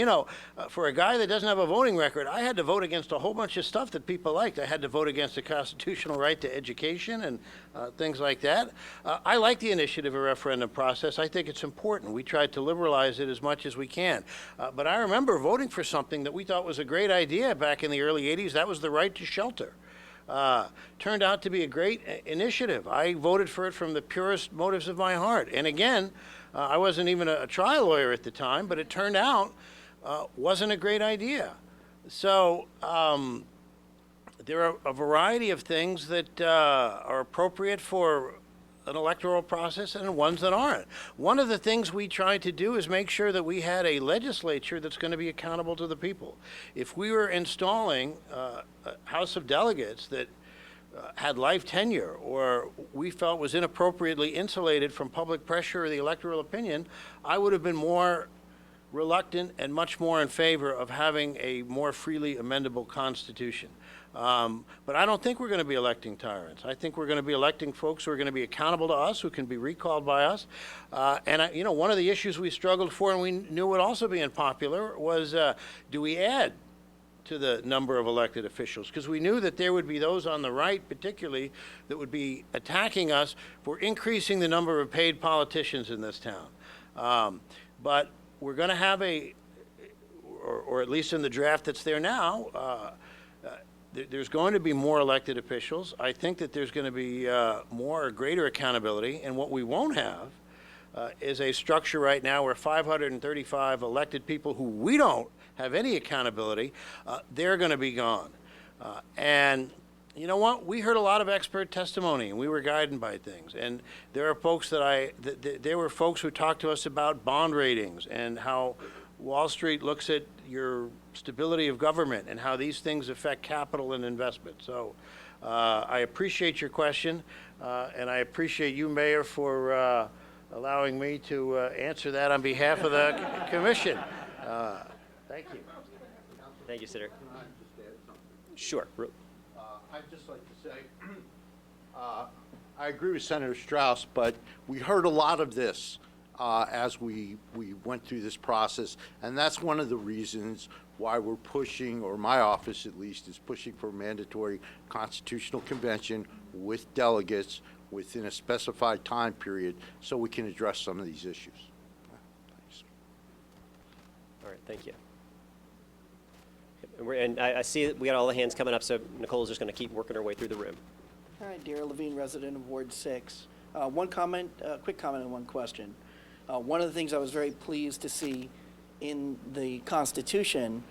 For a guy that doesn't have a voting record, I had to vote against a whole bunch of stuff that people liked. I had to vote against the constitutional right to education and things like that. I like the initiative or referendum process. I think it's important. We tried to liberalize it as much as we can. But I remember voting for something that we thought was a great idea back in the early 80s. That was the right to shelter. Turned out to be a great initiative. I voted for it from the purest motives of my heart. And again, I wasn't even a trial lawyer at the time, but it turned out wasn't a great idea. So there are a variety of things that are appropriate for an electoral process and ones that aren't. One of the things we tried to do is make sure that we had a legislature that's going to be accountable to the people. If we were installing a House of Delegates that had life tenure or we felt was inappropriately insulated from public pressure or the electoral opinion, I would have been more reluctant and much more in favor of having a more freely amendable constitution. But I don't think we're going to be electing tyrants. I think we're going to be electing folks who are going to be accountable to us, who can be recalled by us. One of the issues we struggled for and we knew would also be unpopular was, do we add to the number of elected officials? Because we knew that there would be those on the right, particularly, that would be attacking us for increasing the number of paid politicians in this town. But we're going to have or at least in the draft that's there now, there's going to be more elected officials. I think that there's going to be more or greater accountability. And what we won't have is a structure right now where 535 elected people who we don't have any accountability, they're going to be gone. And you know what? We heard a lot of expert testimony, and we were guided by things. And there are folks there were folks who talked to us about bond ratings and how Wall Street looks at your stability of government and how these things affect capital and investment. So I appreciate your question, and I appreciate you, Mayor, for allowing me to answer that on behalf of the commission. Thank you. Thank you, Senator. Sure. I'd just like to say, I agree with Senator Strauss, but we heard a lot of this as we went through this process, and that's one of the reasons why we're pushing, or my office at least, is pushing for a mandatory constitutional convention with delegates within a specified time period so we can address some of these issues. Thanks. All right, thank you. And I see that we got all the hands coming up, so Nicole's just going to keep working her way through the room. All right, Dara Levine, resident of Ward 6. One comment, quick comment and one question. One of the things I was very pleased to see in the Constitution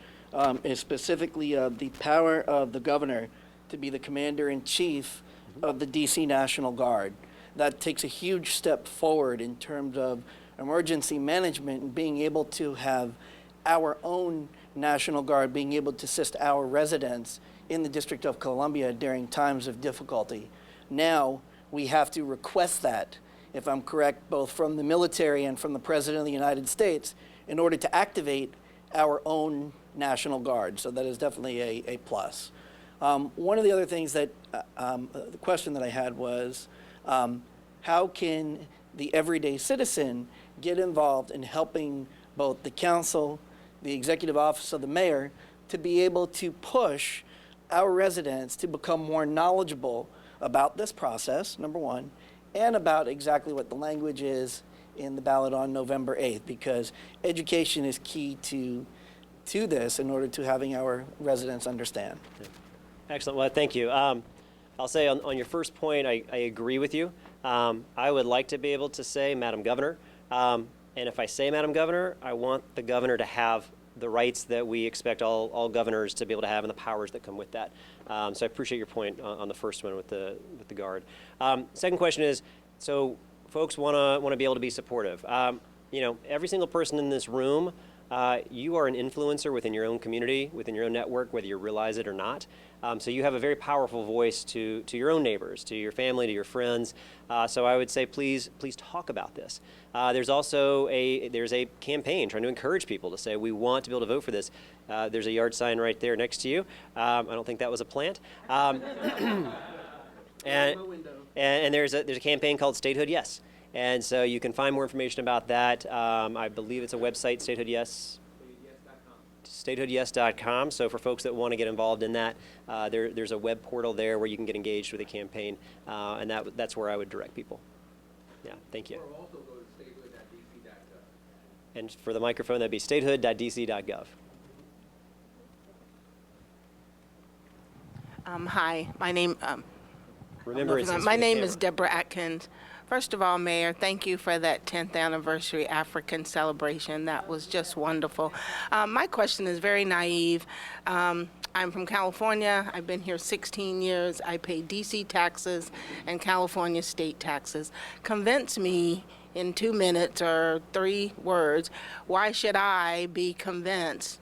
is specifically the power of the governor to be the commander-in-chief of the DC National Guard. That takes a huge step forward in terms of emergency management and being able to have our own National Guard being able to assist our residents in the District of Columbia during times of difficulty. Now, we have to request that, if I'm correct, both from the military and from the President of the United States in order to activate our own National Guard. So that is definitely a plus. One of the other things that, the question that I had was, how can the everyday citizen get involved in helping both the council, the executive office of the mayor, to be able to push our residents to become more knowledgeable about this process, number one, and about exactly what the language is in the ballot on November 8th, because education is key to this in order to having our residents understand. Excellent. Well, thank you. I'll say on your first point, I agree with you. I would like to be able to say, Madam Governor, and if I say Madam Governor, I want the governor to have the rights that we expect all governors to be able to have and the powers that come with that. So I appreciate your point on the first one with the Guard. Second question is, so folks want to be able to be supportive. Every single person in this room, you are an influencer within your own community, within your own network, whether you realize it or not. So you have a very powerful voice to your own neighbors, to your family, to your friends. So I would say, please talk about this. There's also there's a campaign trying to encourage people to say, we want to be able to vote for this. There's a yard sign right there next to you. I don't think that was a plant. And there's a campaign called Statehood Yes. And so you can find more information about that. I believe it's a website, Statehood Yes. StatehoodYes.com. So for folks that want to get involved in that, there's a web portal there where you can get engaged with the campaign, and that's where I would direct people. Yeah, thank you. Or also go to statehood.dc.gov. And for the microphone, that'd be statehood.dc.gov. Hi, my name. Remember, my name is Deborah Atkins. First of all, Mayor, thank you for that 10th anniversary African celebration. That was just wonderful. My question is very naive. I'm from California. I've been here 16 years. I pay DC taxes and California state taxes. Convince me in 2 minutes or 3 words, why should I be convinced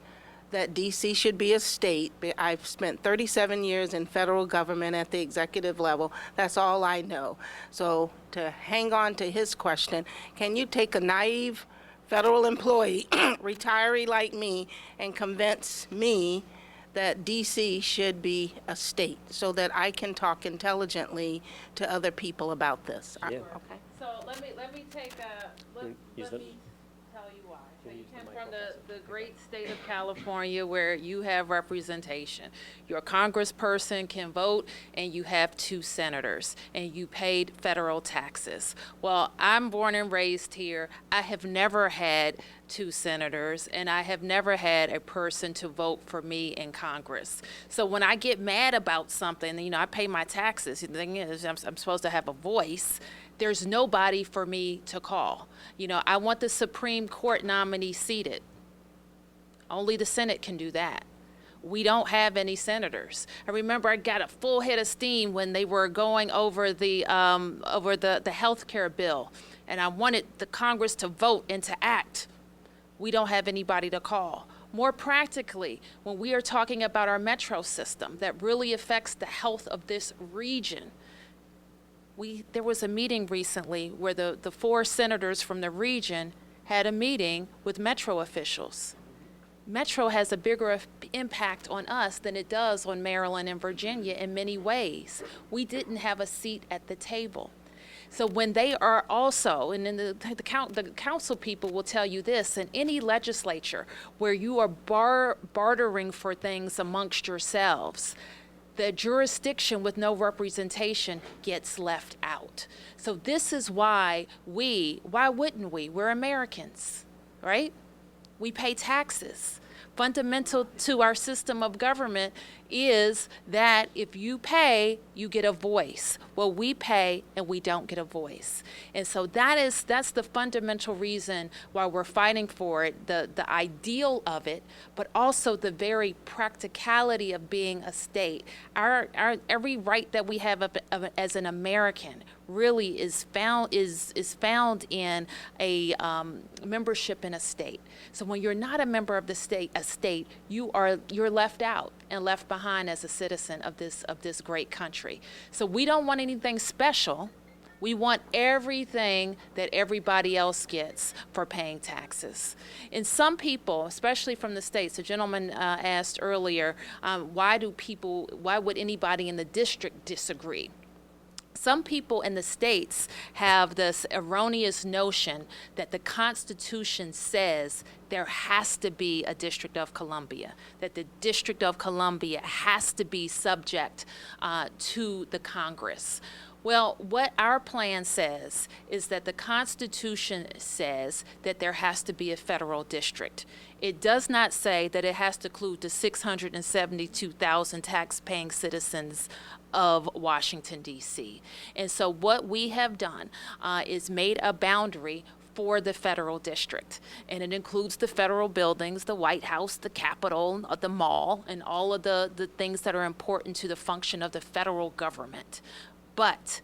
that DC should be a state? I've spent 37 years in federal government at the executive level. That's all I know. So to hang on to his question, can you take a naive federal employee, retiree like me, and convince me that DC should be a state so that I can talk intelligently to other people about this? Yeah. Okay. So let me take a, Use let the- me tell you why. So you use the came mic from also. the great state of California where you have representation. Your congressperson can vote and you have 2 senators and you paid federal taxes. Well, I'm born and raised here. I have never had 2 senators and I have never had a person to vote for me in Congress. So when I get mad about something, you know, I pay my taxes. The thing is, I'm supposed to have a voice. There's nobody for me to call. You know, I want the Supreme Court nominee seated. Only the Senate can do that. We don't have any senators. I remember I got a full head of steam when they were going over the health care bill, and I wanted the Congress to vote and to act. We don't have anybody to call. More practically, when we are talking about our metro system that really affects the health of this region, there was a meeting recently where the 4 senators from the region had a meeting with Metro officials. Metro has a bigger impact on us than it does on Maryland and Virginia in many ways. We didn't have a seat at the table. So when they are also, and then the council people will tell you this, in any legislature where you are bartering for things amongst yourselves, the jurisdiction with no representation gets left out. So this is why why wouldn't we? We're Americans, right? We pay taxes. Fundamental to our system of government is that if you pay, you get a voice. Well, we pay and we don't get a voice. And so that's the fundamental reason why we're fighting for it, the ideal of it, but also the very practicality of being a state. Our every right that we have as an American really is found in a membership in a state. So when you're not a member of a state, you're left out and left behind as a citizen of this great country. So we don't want anything special. We want everything that everybody else gets for paying taxes. And some people, especially from the states, the gentleman asked earlier, why would anybody in the district disagree? Some people in the states have this erroneous notion that the Constitution says there has to be a District of Columbia, that the District of Columbia has to be subject to the Congress. Well, what our plan says is that the Constitution says that there has to be a federal district. It does not say that it has to include the 672,000 tax-paying citizens of Washington, D.C. And so what we have done is made a boundary for the federal district. And it includes the federal buildings, the White House, the Capitol, the mall, and all of the things that are important to the function of the federal government. But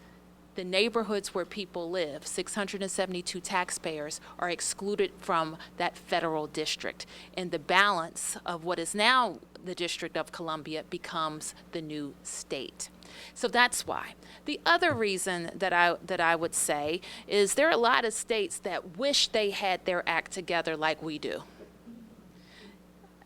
the neighborhoods where people live, 672 taxpayers, are excluded from that federal district. And the balance of what is now the District of Columbia becomes the new state. So that's why. The other reason that I would say is there are a lot of states that wish they had their act together like we do.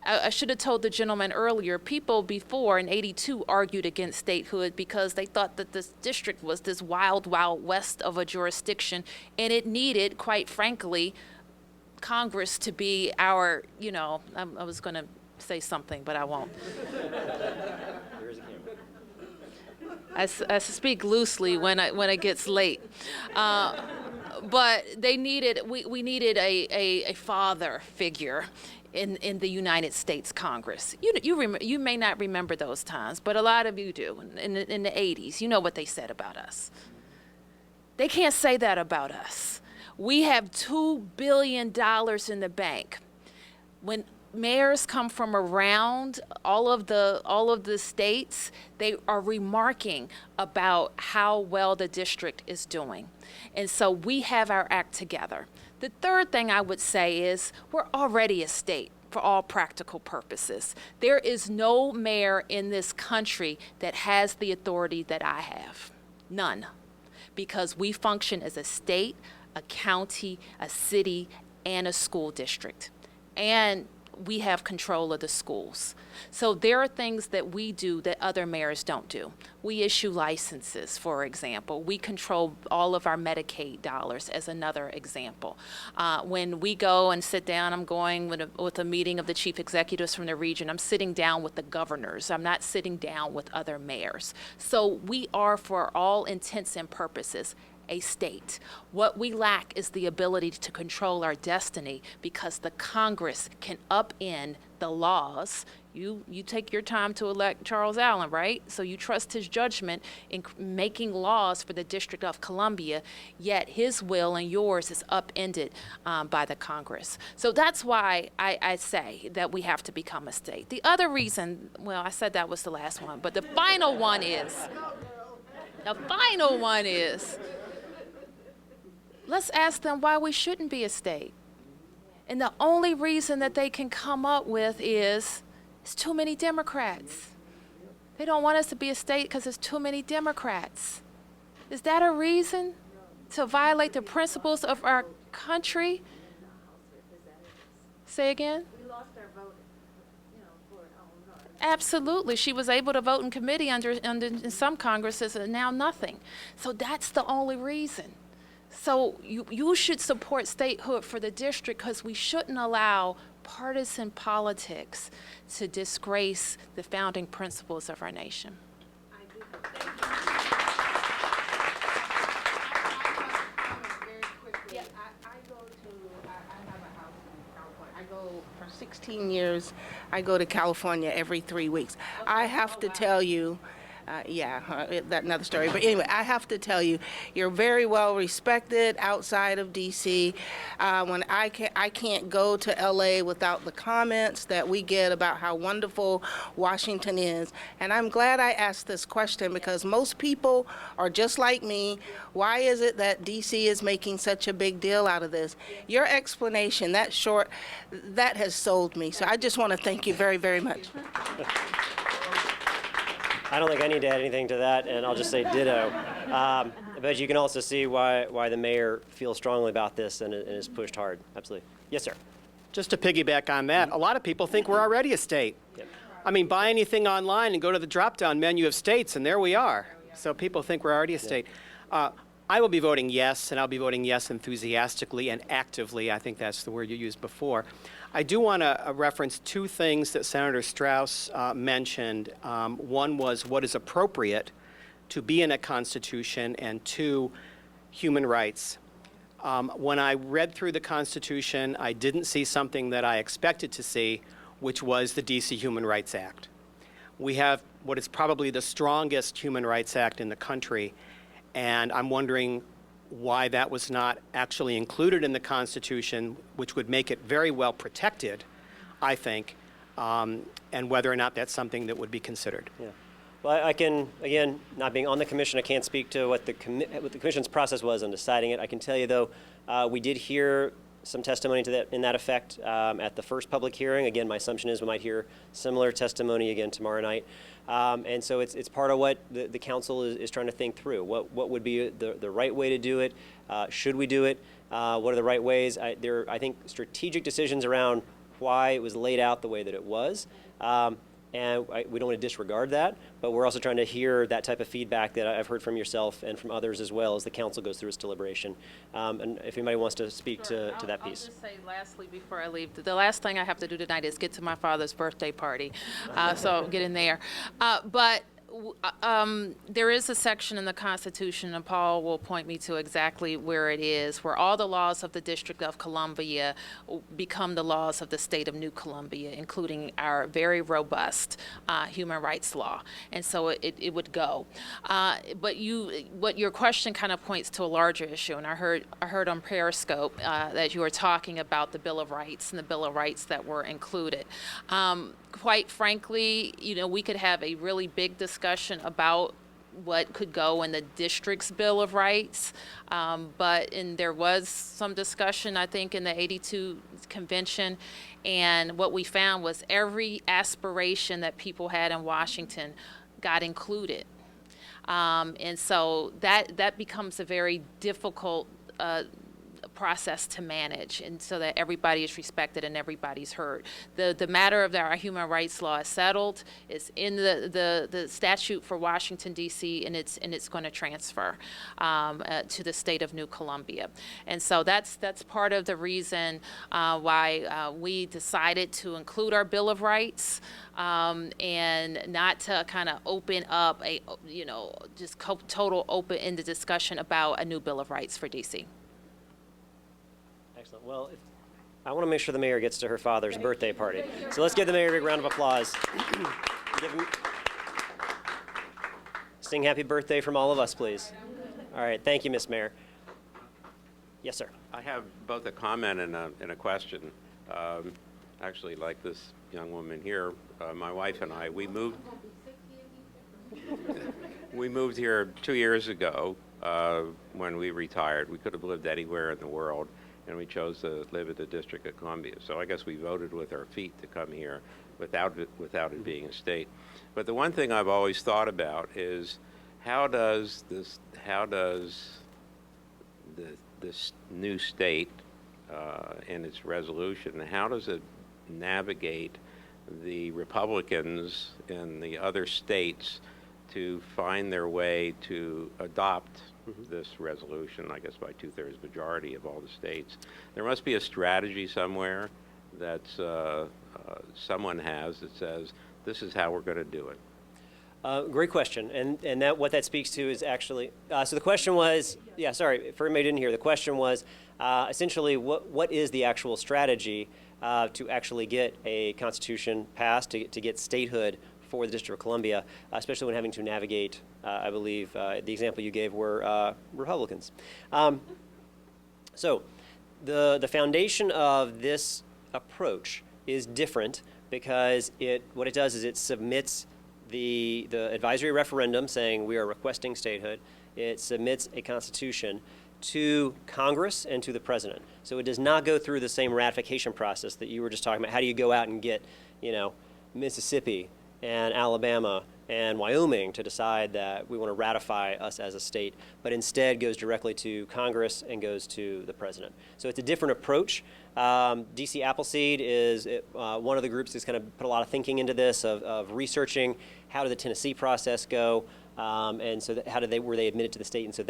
I should have told the gentleman earlier, people before in '82 argued against statehood because they thought that this district was this wild, wild west of a jurisdiction, and it needed, quite frankly, Congress to be our, I was going to say something, but I won't. There is a camera. I speak loosely when it gets late. But we needed a father figure in the United States Congress. You may not remember those times, but a lot of you do. In the 80s, you know what they said about us. They can't say that about us. We have $2 billion in the bank. When mayors come from around all of the states. They are remarking about how well the district is doing. And so we have our act together. The third thing I would say is we're already a state for all practical purposes. There is no mayor in this country that has the authority that I have. None. Because we function as a state, a county, a city, and a school district. And we have control of the schools. So there are things that we do that other mayors don't do. We issue licenses, for example. We control all of our Medicaid dollars, as another example. When we go and sit down, I'm going with a meeting of the chief executives from the region. I'm sitting down with the governors. I'm not sitting down with other mayors. So we are, for all intents and purposes, a state. What we lack is the ability to control our destiny, because the Congress can upend the laws. You take your time to elect Charles Allen, right? So you trust his judgment in making laws for the District of Columbia, yet his will and yours is upended by the Congress. So that's why I say that we have to become a state. The other reason, well, I said that was the last one, but the final one is, let's ask them why we shouldn't be a state. And the only reason that they can come up with is it's too many Democrats. They don't want us to be a state because there's too many Democrats. Is that a reason to violate the principles of our country? Say again? We lost our vote, for Eleanor. Absolutely. She was able to vote in committee under in some Congresses, and now nothing. So that's the only reason. So you should support statehood for the district, because we shouldn't allow partisan politics to disgrace the founding principles of our nation. I do. Thank you. Very quickly. I have a house in California. I go for 16 years. I go to California every 3 weeks. I have to tell you. That's another story. But anyway, I have to tell you, you're very well respected outside of D.C. When I can't go to L.A. without the comments that we get about how wonderful Washington is. And I'm glad I asked this question, because most people are just like me. Why is it that D.C. is making such a big deal out of this? Your explanation, that short, that has sold me. So I just want to thank you very, very much. I don't think I need to add anything to that, and I'll just say ditto. But you can also see why the mayor feels strongly about this and is pushed hard. Absolutely. Yes, sir. Just to piggyback on that, a lot of people think we're already a state. Yep. I mean, buy anything online and go to the drop-down menu of states, and there we are. So people think we're already a state. I will be voting yes, and I'll be voting yes enthusiastically and actively. I think that's the word you used before. I do want to reference two things that Senator Strauss mentioned. One was what is appropriate to be in a Constitution, and two, human rights. When I read through the Constitution, I didn't see something that I expected to see, which was the DC Human Rights Act. We have what is probably the strongest human rights act in the country, and I'm wondering why that was not actually included in the Constitution, which would make it very well protected, I think, and whether or not that's something that would be considered. Yeah. Well, I can, again, not being on the commission, I can't speak to what the commission's process was in deciding it. I can tell you, though, we did hear some testimony in that effect at the first public hearing. Again, my assumption is we might hear similar testimony again tomorrow night. And so it's part of what the council is trying to think through. What would be the right way to do it? Should we do it? What are the right ways? There are, I think, strategic decisions around why it was laid out the way that it was. And we don't want to disregard that, but we're also trying to hear that type of feedback that I've heard from yourself and from others as well as the council goes through its deliberation. And if anybody wants to speak to that piece. I'll just say lastly before I leave, the last thing I have to do tonight is get to my father's birthday party, so get in there. But There is a section in the Constitution, and Paul will point me to exactly where it is, where all the laws of the District of Columbia become the laws of the state of New Columbia, including our very robust human rights law. And so it would go. But what your question kind of points to a larger issue, and I heard on Periscope that you were talking about the Bill of Rights and the Bill of Rights that were included. Quite frankly, we could have a really big discussion about what could go in the district's Bill of Rights, and there was some discussion, I think, in the '82 convention, and what we found was every aspiration that people had in Washington got included. And so that becomes a very difficult process to manage, and so that everybody is respected and everybody's heard. The matter of our human rights law is settled. It's in the statute for Washington, D.C., and it's going to transfer to the state of New Columbia. And so that's part of the reason why we decided to include our Bill of Rights, and not to kind of open up just total open-ended discussion about a new Bill of Rights for D.C. Excellent. Well, I want to make sure the mayor gets to her father's birthday party. So let's give the mayor a big round of applause. Sing happy birthday from all of us, please. All right. Thank you, Miss Mayor. Yes, sir. I have both a comment and a question. Actually, like this young woman here, my wife and I, we moved here 2 years ago when we retired. We could have lived anywhere in the world, and we chose to live in the District of Columbia. So I guess we voted with our feet to come here without it being a state. But the one thing I've always thought about is how does this new state in its resolution, how does it navigate the Republicans in the other states to find their way to adopt this resolution, I guess by 2/3 majority of all the states? There must be a strategy somewhere that someone has that says, this is how we're going to do it. Great question, and what that speaks to is actually, so the question was, sorry, for anybody who didn't hear, the question was essentially what is the actual strategy to actually get a constitution passed, to get statehood for the District of Columbia, especially when having to navigate, I believe, the example you gave were Republicans. So the foundation of this approach is different because what it does is it submits the advisory referendum saying we are requesting statehood. It submits a constitution to Congress and to the president. So it does not go through the same ratification process that you were just talking about. How do you go out and get, Mississippi and Alabama and Wyoming to decide that we want to ratify us as a state, but instead goes directly to Congress and goes to the president. So it's a different approach. DC Appleseed is one of the groups that's kind of put a lot of thinking into this, of researching how did the Tennessee process go, and so how were they admitted to the state, and so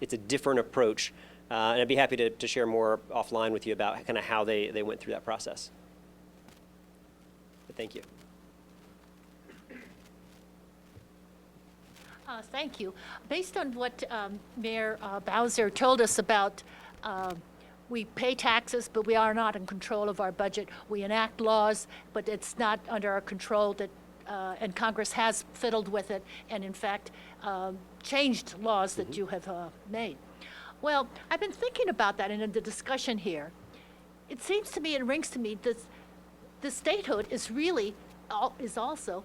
it's a different approach. And I'd be happy to share more offline with you about kind of how they went through that process. But thank you. Thank you. Based on what Mayor Bowser told us about, we pay taxes, but we are not in control of our budget. We enact laws, but it's not under our control, and Congress has fiddled with it and, in fact, changed laws that you have made. Well, I've been thinking about that, and in the discussion here, it seems to me, it rings to me, that the statehood is also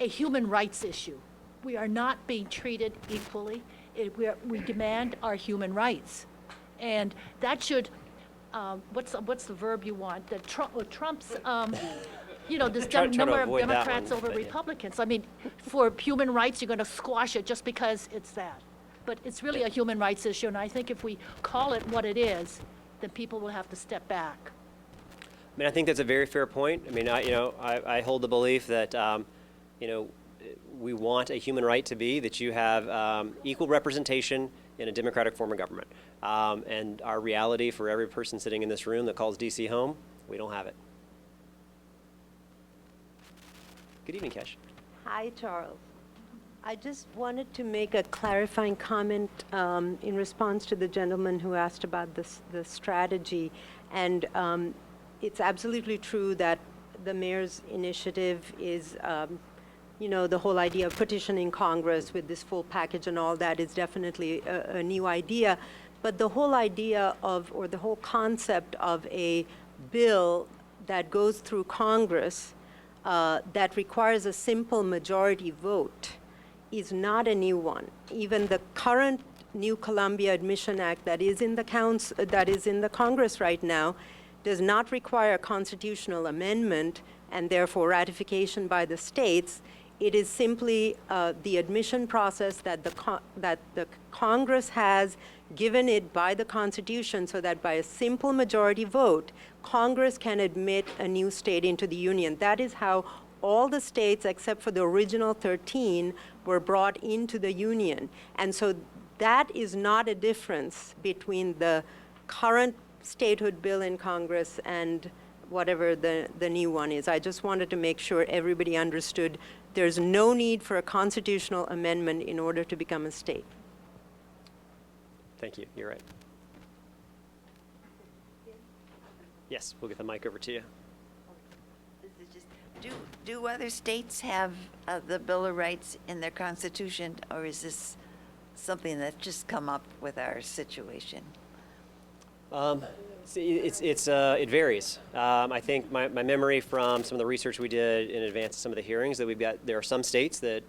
a human rights issue. We are not being treated equally. We demand our human rights, and that should. What's the verb you want? That Trump's. This number of Democrats over Republicans. I mean, for human rights, you're going to squash it just because it's that. But it's really a human rights issue, and I think if we call it what it is, then people will have to step back. I mean, I think that's a very fair point. I mean, I hold the belief that, we want a human right to be that you have equal representation in a democratic form of government. And our reality for every person sitting in this room that calls DC home, we don't have it. Good evening, Kesh. Hi, Charles. I just wanted to make a clarifying comment in response to the gentleman who asked about the strategy. And it's absolutely true that the mayor's initiative is, the whole idea of petitioning Congress with this full package and all that is definitely a new idea. But the whole idea of, or the whole concept of a bill that goes through Congress that requires a simple majority vote is not a new one. Even the current New Columbia Admission Act that is in the Congress right now does not require a constitutional amendment and therefore ratification by the states. It is simply the admission process that the Congress has given it by the Constitution, so that by a simple majority vote, Congress can admit a new state into the Union. That is how all the states, except for the original 13, were brought into the Union. And so that is not a difference between the current statehood bill in Congress and whatever the new one is. I just wanted to make sure everybody understood there's no need for a constitutional amendment in order to become a state. Thank you. You're right. Yes, we'll get the mic over to you. This is just, do other states have the Bill of Rights in their constitution, or is this something that's just come up with our situation? It varies. I think my memory from some of the research we did in advance of some of the hearings that there are some states that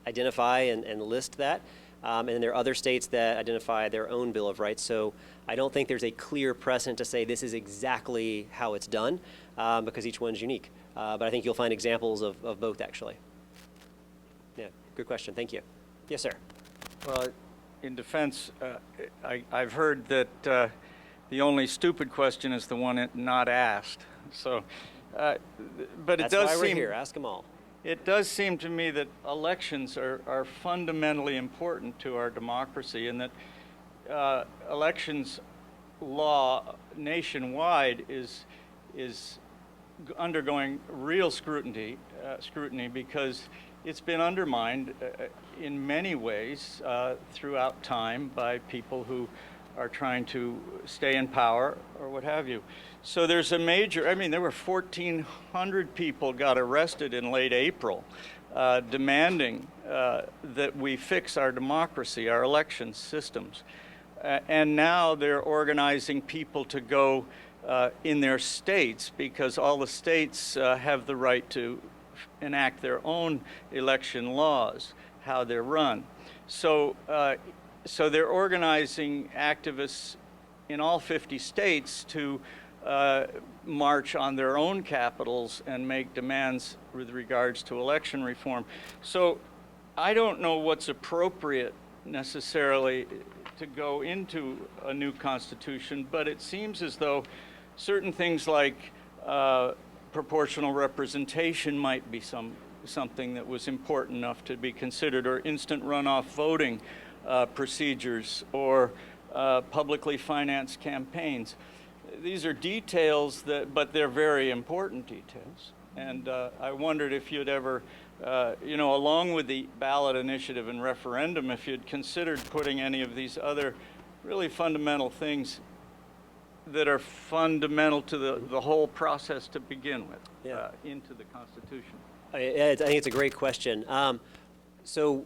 identify and list that, and then there are other states that identify their own Bill of Rights. So I don't think there's a clear precedent to say this is exactly how it's done, because each one's unique. But I think you'll find examples of both, actually. Yeah, good question. Thank you. Yes, sir. Well, in defense, I've heard that the only stupid question is the one not asked. So, but That's why we're here. Ask them all. It does seem to me that elections are fundamentally important to our democracy, and that elections law nationwide is undergoing real scrutiny because it's been undermined in many ways throughout time by people who are trying to stay in power or what have you. So there's a major, there were 1,400 people got arrested in late April demanding that we fix our democracy, our election systems. And now they're organizing people to go in their states, because all the states have the right to enact their own election laws, how they're run. So they're organizing activists in all 50 states to march on their own capitals and make demands with regards to election reform. So I don't know what's appropriate necessarily to go into a new constitution, but it seems as though certain things like proportional representation might be something that was important enough to be considered, or instant runoff voting procedures, or publicly financed campaigns. These are details but they're very important details. And I wondered if you'd ever, along with the ballot initiative and referendum, if you'd considered putting any of these other really fundamental things that are fundamental to the whole process to begin with into the Constitution. I think it's a great question. So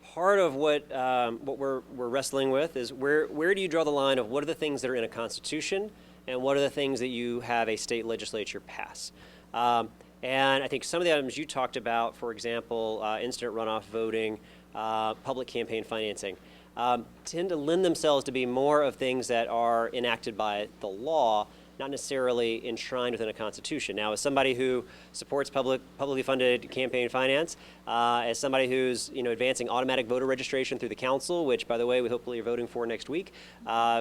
part of what we're wrestling with is where do you draw the line of what are the things that are in a Constitution and what are the things that you have a state legislature pass? And I think some of the items you talked about, for example, instant runoff voting, public campaign financing, tend to lend themselves to be more of things that are enacted by the law, not necessarily enshrined within a constitution. Now, as somebody who supports publicly funded campaign finance, as somebody who's advancing automatic voter registration through the council, which, by the way, we hopefully are voting for next week,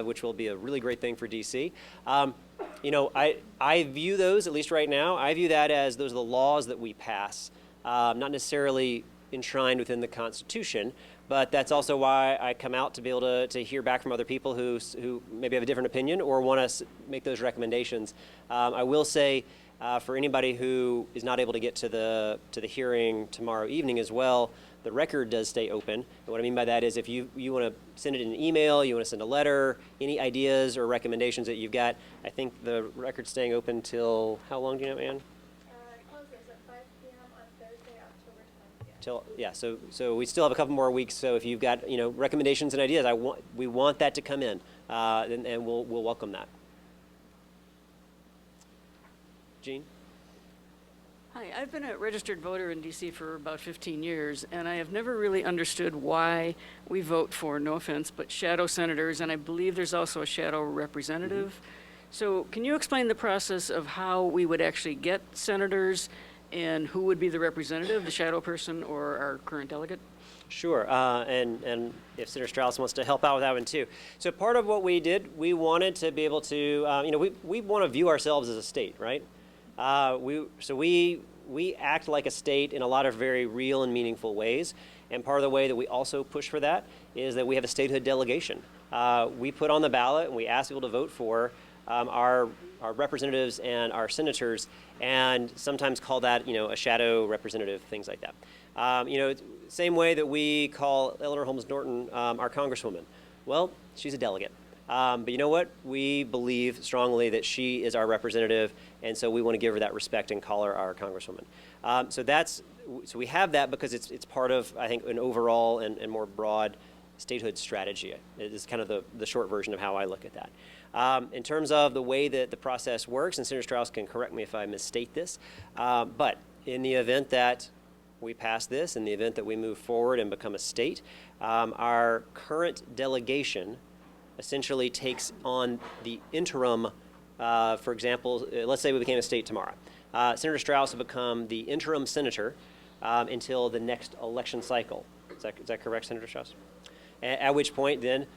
which will be a really great thing for DC. I view those, at least right now, I view that as those are the laws that we pass, not necessarily enshrined within the Constitution. But that's also why I come out to be able to hear back from other people who maybe have a different opinion or want to make those recommendations. I will say, for anybody who is not able to get to the hearing tomorrow evening as well, the record does stay open. And what I mean by that is if you want to send it in an email, you want to send a letter, any ideas or recommendations that you've got, I think the record's staying open till, how long do you know, Ann? It closes at 5 p.m. on Thursday, October 20th. Till, yeah, so we still have a couple more weeks, so if you've got, you know, recommendations and ideas, we want that to come in, and we'll welcome that. Jean? Hi, I've been a registered voter in DC for about 15 years, and I have never really understood why we vote for, no offense, but shadow senators, and I believe there's also a shadow representative. So can you explain the process of how we would actually get senators and who would be the representative, the shadow person or our current delegate? Sure, and if Senator Strauss wants to help out with that one too. So part of what we did, we wanted to be able to, you know, we want to view ourselves as a state, right? We act like a state in a lot of very real and meaningful ways, and part of the way that we also push for that is that we have a statehood delegation. We put on the ballot and we ask people to vote for our representatives and our senators, and sometimes call that, you know, a shadow representative, things like that. You know, same way that we call Eleanor Holmes Norton our congresswoman. Well, she's a delegate. But you know what? We believe strongly that she is our representative, and so we want to give her that respect and call her our congresswoman. So we have that because it's part of, I think, an overall and more broad statehood strategy. It is kind of the short version of how I look at that. In terms of the way that the process works, and Senator Strauss can correct me if I misstate this, but in the event that we pass this, in the event that we move forward and become a state, our current delegation essentially takes on the interim, for example, let's say we became a state tomorrow. Senator Strauss will become the interim senator until the next election cycle. Is that correct, Senator Strauss? At which point then,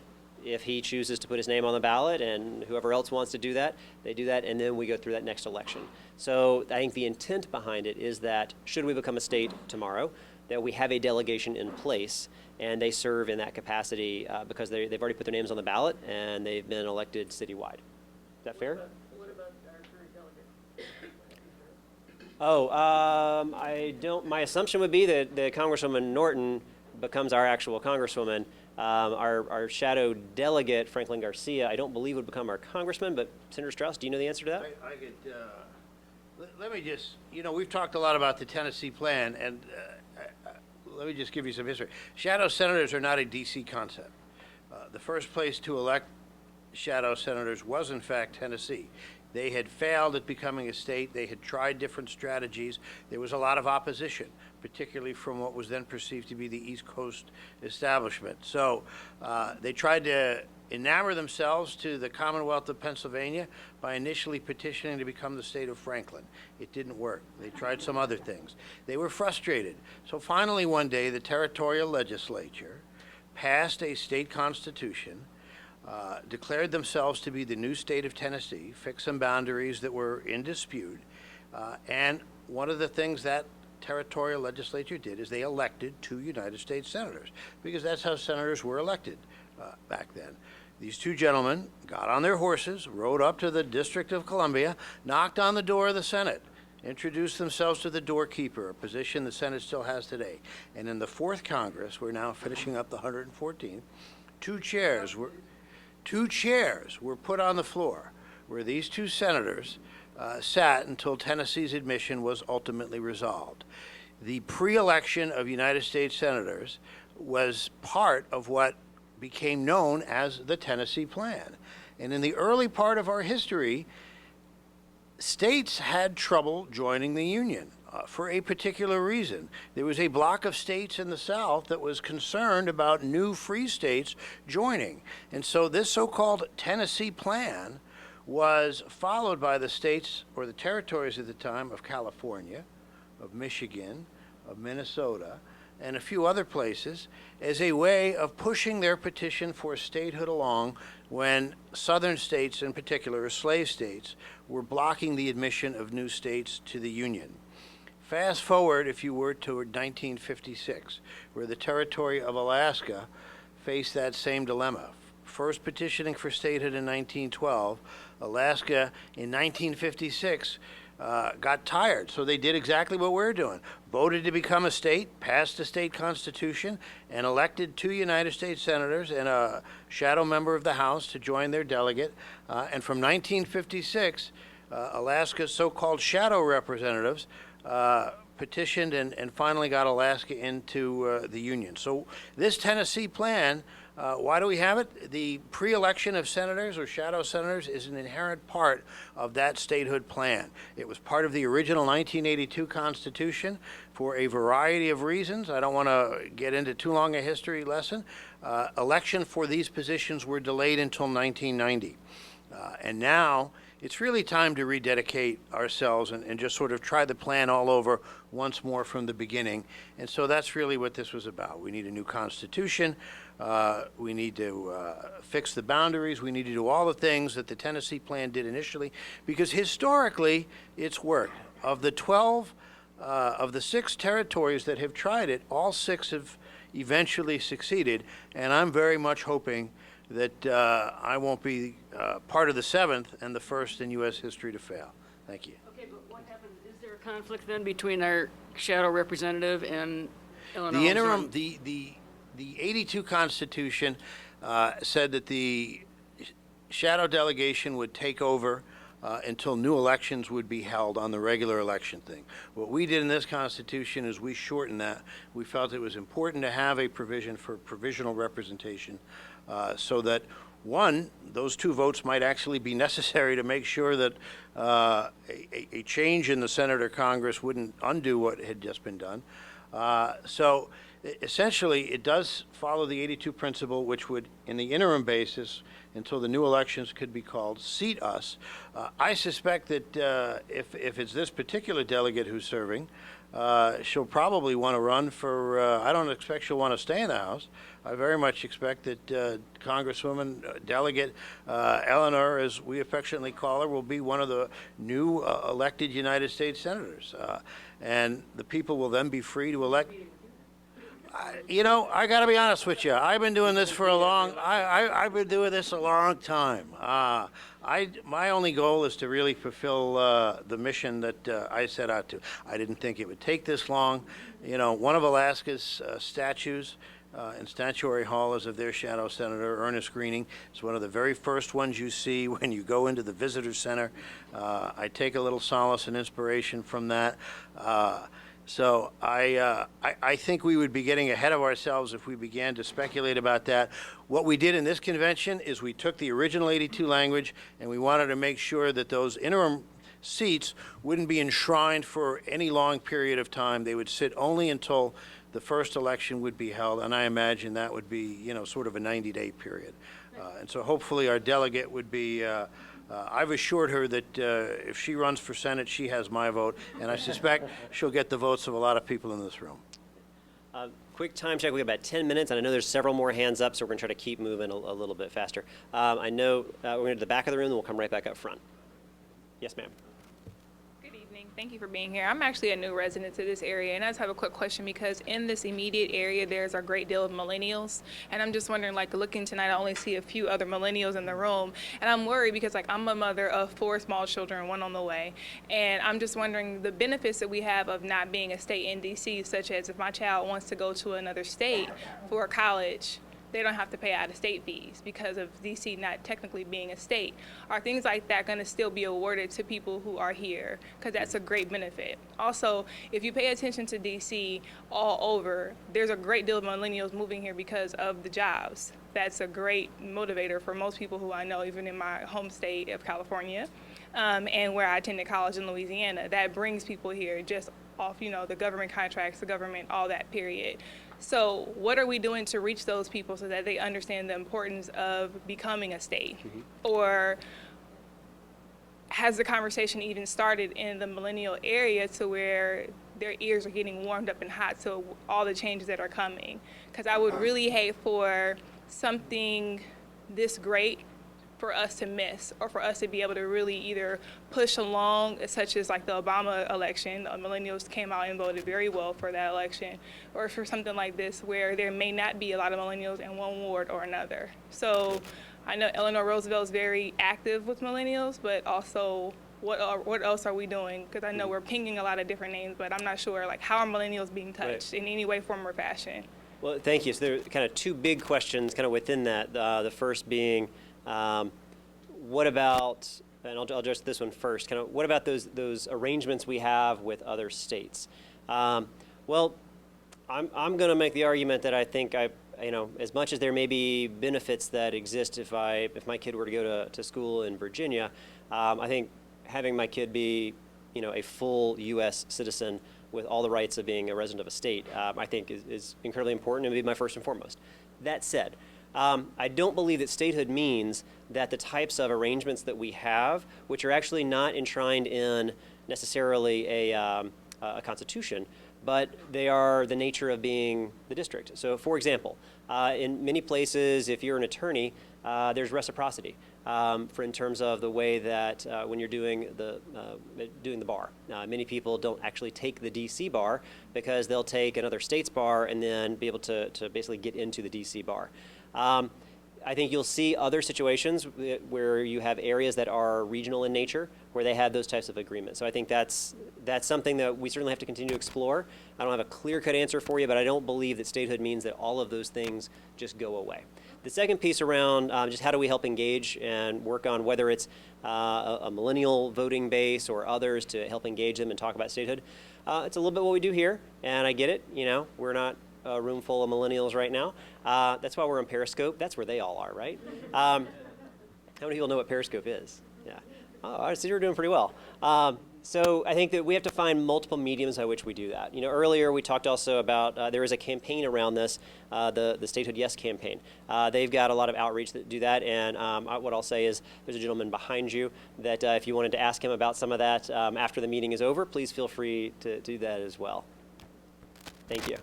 if he chooses to put his name on the ballot and whoever else wants to do that, they do that, and then we go through that next election. So I think the intent behind it is that should we become a state tomorrow, that we have a delegation in place and they serve in that capacity because they've already put their names on the ballot and they've been elected citywide. Is that fair? What about our current delegate? I don't, my assumption would be that Congresswoman Norton becomes our actual congresswoman. Our shadow delegate, Franklin Garcia, I don't believe would become our congressman, but Senator Strauss, do you know the answer to that? I could, let me just, you know, we've talked a lot about the Tennessee plan, and let me just give you some history. Shadow senators are not a DC concept. The first place to elect shadow senators was, in fact, Tennessee. They had failed at becoming a state. They had tried different strategies. There was a lot of opposition, particularly from what was then perceived to be the East Coast establishment. So they tried to enamor themselves to the Commonwealth of Pennsylvania by initially petitioning to become the state of Franklin. It didn't work. They tried some other things. They were frustrated. So finally one day the territorial legislature passed a state constitution, declared themselves to be the new state of Tennessee, fixed some boundaries that were in dispute, and one of the things that territorial legislature did is they elected 2 United States senators, because that's how senators were elected back then. These 2 gentlemen got on their horses, rode up to the District of Columbia, knocked on the door of the Senate, introduced themselves to the doorkeeper, a position the Senate still has today. And in the 4th Congress, we're now finishing up the 114th, 2 chairs were put on the floor where these 2 senators sat until Tennessee's admission was ultimately resolved. The pre-election of United States senators was part of what became known as the Tennessee Plan. And in the early part of our history, states had trouble joining the Union for a particular reason. There was a block of states in the South that was concerned about new free states joining. And so this so-called Tennessee Plan was followed by the states, or the territories at the time, of California, of Michigan, of Minnesota, and a few other places, as a way of pushing their petition for statehood along when southern states, in particular slave states, were blocking the admission of new states to the Union. Fast forward, if you were, toward 1956, where the territory of Alaska faced that same dilemma. First petitioning for statehood in 1912, Alaska in 1956 got tired. So they did exactly what we're doing. Voted to become a state, passed a state constitution, and elected 2 United States senators and a shadow member of the House to join their delegate. And from 1956, Alaska's so-called shadow representatives petitioned and finally got Alaska into the Union. So this Tennessee plan, why do we have it? The pre-election of senators or shadow senators is an inherent part of that statehood plan. It was part of the original 1982 Constitution for a variety of reasons. I don't want to get into too long a history lesson. Election for these positions were delayed until 1990. And now it's really time to rededicate ourselves and just sort of try the plan all over once more from the beginning. And so that's really what this was about. We need a new constitution. We need to fix the boundaries. We need to do all the things that the Tennessee plan did initially, because historically it's worked. Of the 6 territories that have tried it, all 6 have eventually succeeded. And I'm very much hoping that I won't be part of the 7th and the first in U.S. history to fail. Thank you. Okay, but what happens, is there a conflict then between our shadow representative and Illinois? The interim, the 82 Constitution said that the shadow delegation would take over until new elections would be held on the regular election thing. What we did in this Constitution is we shortened that. We felt it was important to have a provision for provisional representation so that, one, those 2 votes might actually be necessary to make sure that a change in the Senate or Congress wouldn't undo what had just been done. So essentially, it does follow the 82 principle, which would, in the interim basis, until the new elections could be called, seat us. I suspect that if it's this particular delegate who's serving, she'll probably want to run for, I don't expect she'll want to stay in the House. I very much expect that Congresswoman Delegate Eleanor, as we affectionately call her, will be one of the new elected United States senators. And the people will then be free to elect. You know, I got to be honest with you. I've been doing this for a long. I've been doing this a long time. My only goal is to really fulfill the mission that I set out to. I didn't think it would take this long. You know, one of Alaska's statues in Statuary Hall is of their shadow senator, Ernest Greening. It's one of the very first ones you see when you go into the visitor center. I take a little solace and inspiration from that. So I think we would be getting ahead of ourselves if we began to speculate about that. What we did in this convention is we took the original 82 language and we wanted to make sure that those interim seats wouldn't be enshrined for any long period of time. They would sit only until the first election would be held, and I imagine that would be, you know, sort of a 90-day period. And so hopefully our delegate would be I've assured her that if she runs for Senate, she has my vote, and I suspect she'll get the votes of a lot of people in this room. Quick time check. We have about 10 minutes, and I know there's several more hands up, so we're going to try to keep moving a little bit faster. I know we're going to the back of the room, and we'll come right back up front. Yes, ma'am. Good evening. Thank you for being here. I'm actually a new resident to this area, and I just have a quick question because in this immediate area, there's a great deal of millennials, and I'm just wondering, like, looking tonight, I only see a few other millennials in the room, and I'm worried because, like, I'm a mother of 4 small children, 1 on the way, and I'm just wondering the benefits that we have of not being a state in DC, such as if my child wants to go to another state for college, they don't have to pay out-of-state fees because of DC not technically being a state. Are things like that going to still be awarded to people who are here? Because that's a great benefit. Also, if you pay attention to DC all over, there's a great deal of millennials moving here because of the jobs. That's a great motivator for most people who I know, even in my home state of California, and where I attended college in Louisiana. That brings people here just off, you know, the government contracts, the government, all that period. So what are we doing to reach those people so that they understand the importance of becoming a state? Mm-hmm. Or has the conversation even started in the millennial area to where their ears are getting warmed up and hot to all the changes that are coming? Because I would really hate for something this great for us to miss, or for us to be able to really either push along, such as like the Obama election, millennials came out and voted very well for that election, or for something like this where there may not be a lot of millennials in one ward or another. So I know Eleanor Roosevelt is very active with millennials, but also what else are we doing? Because I know we're pinging a lot of different names, but I'm not sure, like, how are millennials being touched in any way, form, or fashion? Well, thank you. So there are kind of two big questions kind of within that. The first being, what about, and I'll address this one first, kind of what about those arrangements we have with other states? Well, I'm going to make the argument that I think as much as there may be benefits that exist if my kid were to go to school in Virginia, I think having my kid be, a full U.S. citizen with all the rights of being a resident of a state, I think is incredibly important and would be my first and foremost. That said, I don't believe that statehood means that the types of arrangements that we have, which are actually not enshrined in necessarily a constitution, but they are the nature of being the district. So, for example, in many places, if you're an attorney, there's reciprocity in terms of the way that when you're doing the bar. Many people don't actually take the DC bar because they'll take another state's bar and then be able to basically get into the DC bar. I think you'll see other situations where you have areas that are regional in nature where they have those types of agreements. So I think that's something that we certainly have to continue to explore. I don't have a clear-cut answer for you, but I don't believe that statehood means that all of those things just go away. The second piece around just how do we help engage and work on whether it's a millennial voting base or others to help engage them and talk about statehood. It's a little bit what we do here, and I get it. We're not a room full of millennials right now. That's why we're on Periscope. That's where they all are, right? How many people know what Periscope is? Yeah. Oh, so you're doing pretty well. So I think that we have to find multiple mediums by which we do that. Earlier we talked also about there is a campaign around this, the Statehood Yes campaign. They've got a lot of outreach that do that, and what I'll say is there's a gentleman behind you that if you wanted to ask him about some of that after the meeting is over, please feel free to do that as well. Thank you.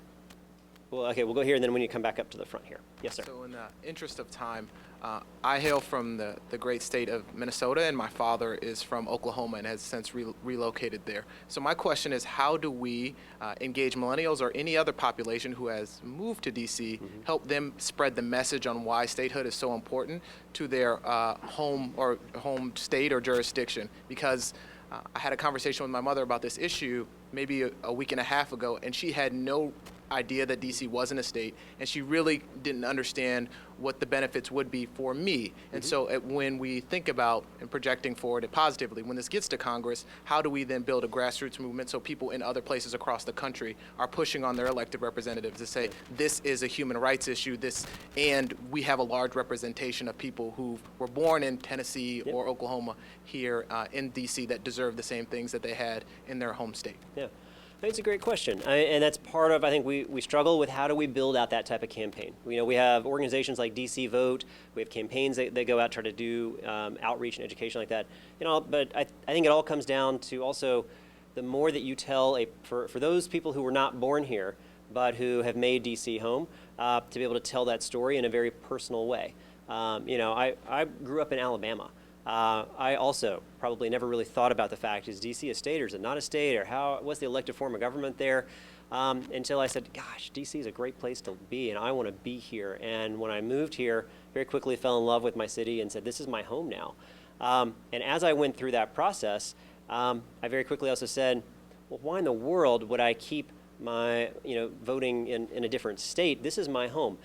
Well, okay, we'll go here, and then when you come back up to the front here. Yes, sir. So in the interest of time, I hail from the great state of Minnesota, and my father is from Oklahoma and has since relocated there. So my question is, how do we engage millennials or any other population who has moved to D.C., help them spread the message on why statehood is so important to their home state or jurisdiction? Because I had a conversation with my mother about this issue maybe a week and a half ago, and she had no idea that DC wasn't a state, and she really didn't understand what the benefits would be for me. And so when we think about and projecting forward it positively, when this gets to Congress, how do we then build a grassroots movement so people in other places across the country are pushing on their elected representatives to say, this is a human rights issue, and we have a large representation of people who were born in Tennessee or Oklahoma here in DC that deserve the same things that they had in their home state? Yeah. It's a great question, and that's part of, I think, we struggle with how do we build out that type of campaign. We have organizations like DC Vote, we have campaigns that go out, try to do outreach and education like that. But I think it all comes down to also the more that you tell, for those people who were not born here, but who have made DC home, to be able to tell that story in a very personal way. I grew up in Alabama. I also probably never really thought about the fact, is DC a state or is it not a state, or what's the elected form of government there, until I said, gosh, DC is a great place to be and I want to be here. And when I moved here, very quickly fell in love with my city and said, this is my home now. And as I went through that process, I very quickly also said, well, why in the world would I keep my, voting in a different state? This is my home.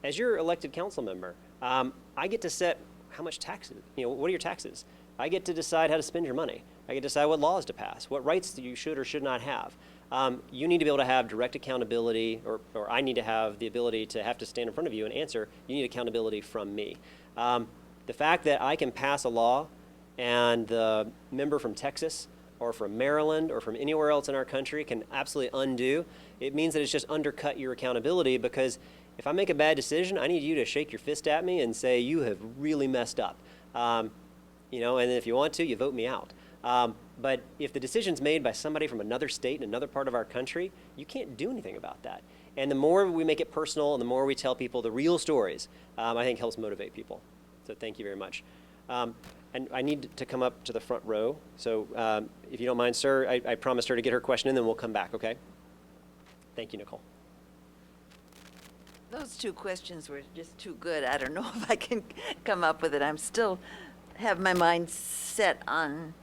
As your elected council member, I get to set how much taxes, what are your taxes? I get to decide how to spend your money. I get to decide what laws to pass, what rights you should or should not have. You need to be able to have direct accountability, or I need to have the ability to have to stand in front of you and answer. You need accountability from me. The fact that I can pass a law and the member from Texas or from Maryland or from anywhere else in our country can absolutely undo, it means that it's just undercut your accountability, because if I make a bad decision, I need you to shake your fist at me and say, you have really messed up. And if you want to, you vote me out. But if the decision's made by somebody from another state in another part of our country, you can't do anything about that. And the more we make it personal and the more we tell people the real stories, I think helps motivate people. So thank you very much. And I need to come up to the front row. So if you don't mind, sir, I promised her to get her question in, then we'll come back, okay? Thank you, Nicole. Those two questions were just too good. I don't know if I can come up with it. I'm still have my mind set on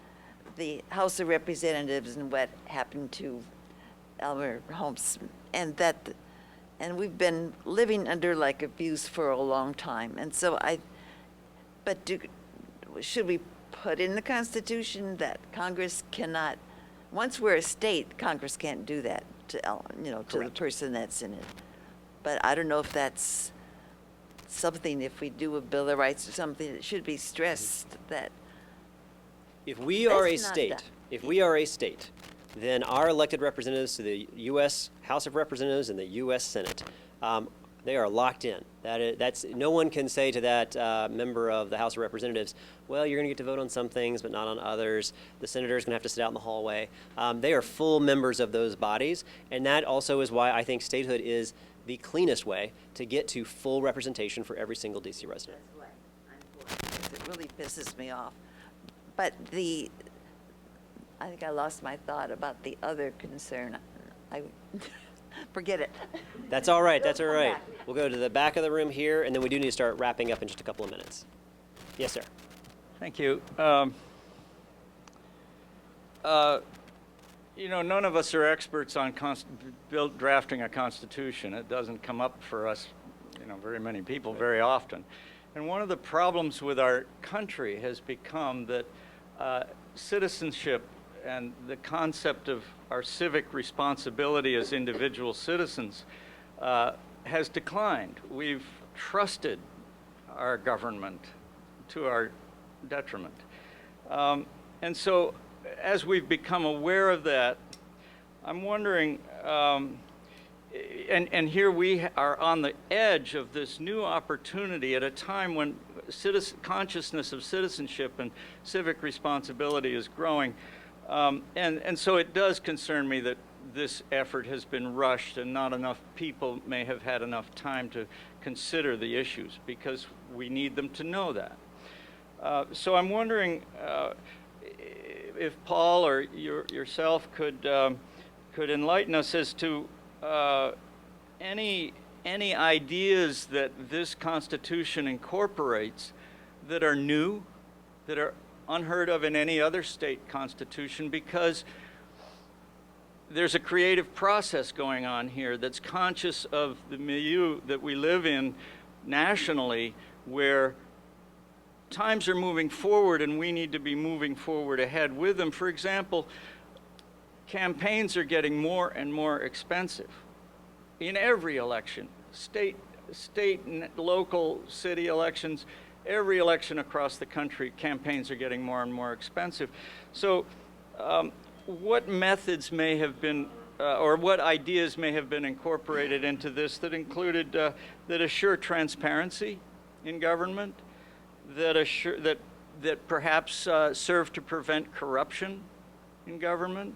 the House of Representatives and what happened to Elmer Holmes, and we've been living under like abuse for a long time. And so should we put in the Constitution that Congress cannot, once we're a state, Congress can't do that to the person that's in it. But I don't know if that's something, if we do a Bill of Rights or something, that should be stressed that If we are a That's not state, done. if we are a state, then our elected representatives to the U.S. House of Representatives and the U.S. Senate, they are locked in. That's no one can say to that member of the House of Representatives, well, you're going to get to vote on some things, but not on others. The senator's going to have to sit out in the hallway. They are full members of those bodies, and that also is why I think statehood is the cleanest way to get to full representation for every single D.C. resident. That's why I'm for it, 'cause it really pisses me off. But I think I lost my thought about the other concern. Forget it. That's all right. That's all Come right. back. We'll go to the back of the room here, and then we do need to start wrapping up in just a couple of minutes. Yes, sir. Thank you. None of us are experts on drafting a constitution. It doesn't come up for us, very many people very often. And one of the problems with our country has become that citizenship and the concept of our civic responsibility as individual citizens has declined. We've trusted our government to our detriment. And so as we've become aware of that, I'm wondering, and here we are on the edge of this new opportunity at a time when consciousness of citizenship and civic responsibility is growing. And so it does concern me that this effort has been rushed and not enough people may have had enough time to consider the issues, because we need them to know that. So I'm wondering if Paul or yourself could enlighten us as to any ideas that this Constitution incorporates that are new, that are unheard of in any other state constitution, because there's a creative process going on here that's conscious of the milieu that we live in nationally, where times are moving forward and we need to be moving forward ahead with them. For example, campaigns are getting more and more expensive in every election, state and local city elections, every election across the country, campaigns are getting more and more expensive. So what methods may have been, or what ideas may have been incorporated into this that included, that assure transparency in government, that perhaps serve to prevent corruption in government,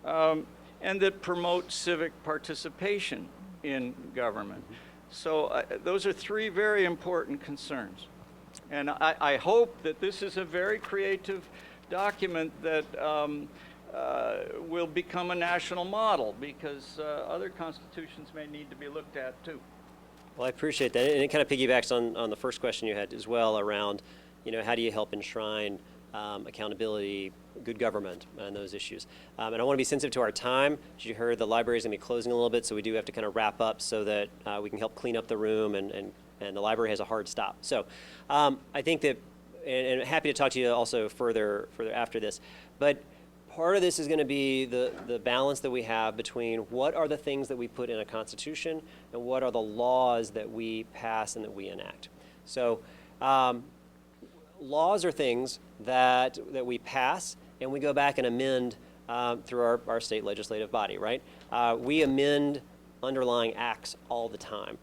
and that promote civic participation in government. So those are three very important concerns. And I hope that this is a very creative document that will become a national model, because other constitutions may need to be looked at too. Well, I appreciate that. And it kind of piggybacks on the first question you had as well around, how do you help enshrine accountability, good government, and those issues. And I want to be sensitive to our time. As you heard, the library is going to be closing a little bit, so we do have to kind of wrap up so that we can help clean up the room, and the library has a hard stop. So I think that, and happy to talk to you also further after this, but part of this is going to be the balance that we have between what are the things that we put in a constitution and what are the laws that we pass and that we enact. So laws are things that we pass and we go back and amend through our state legislative body, right? We amend underlying acts all the time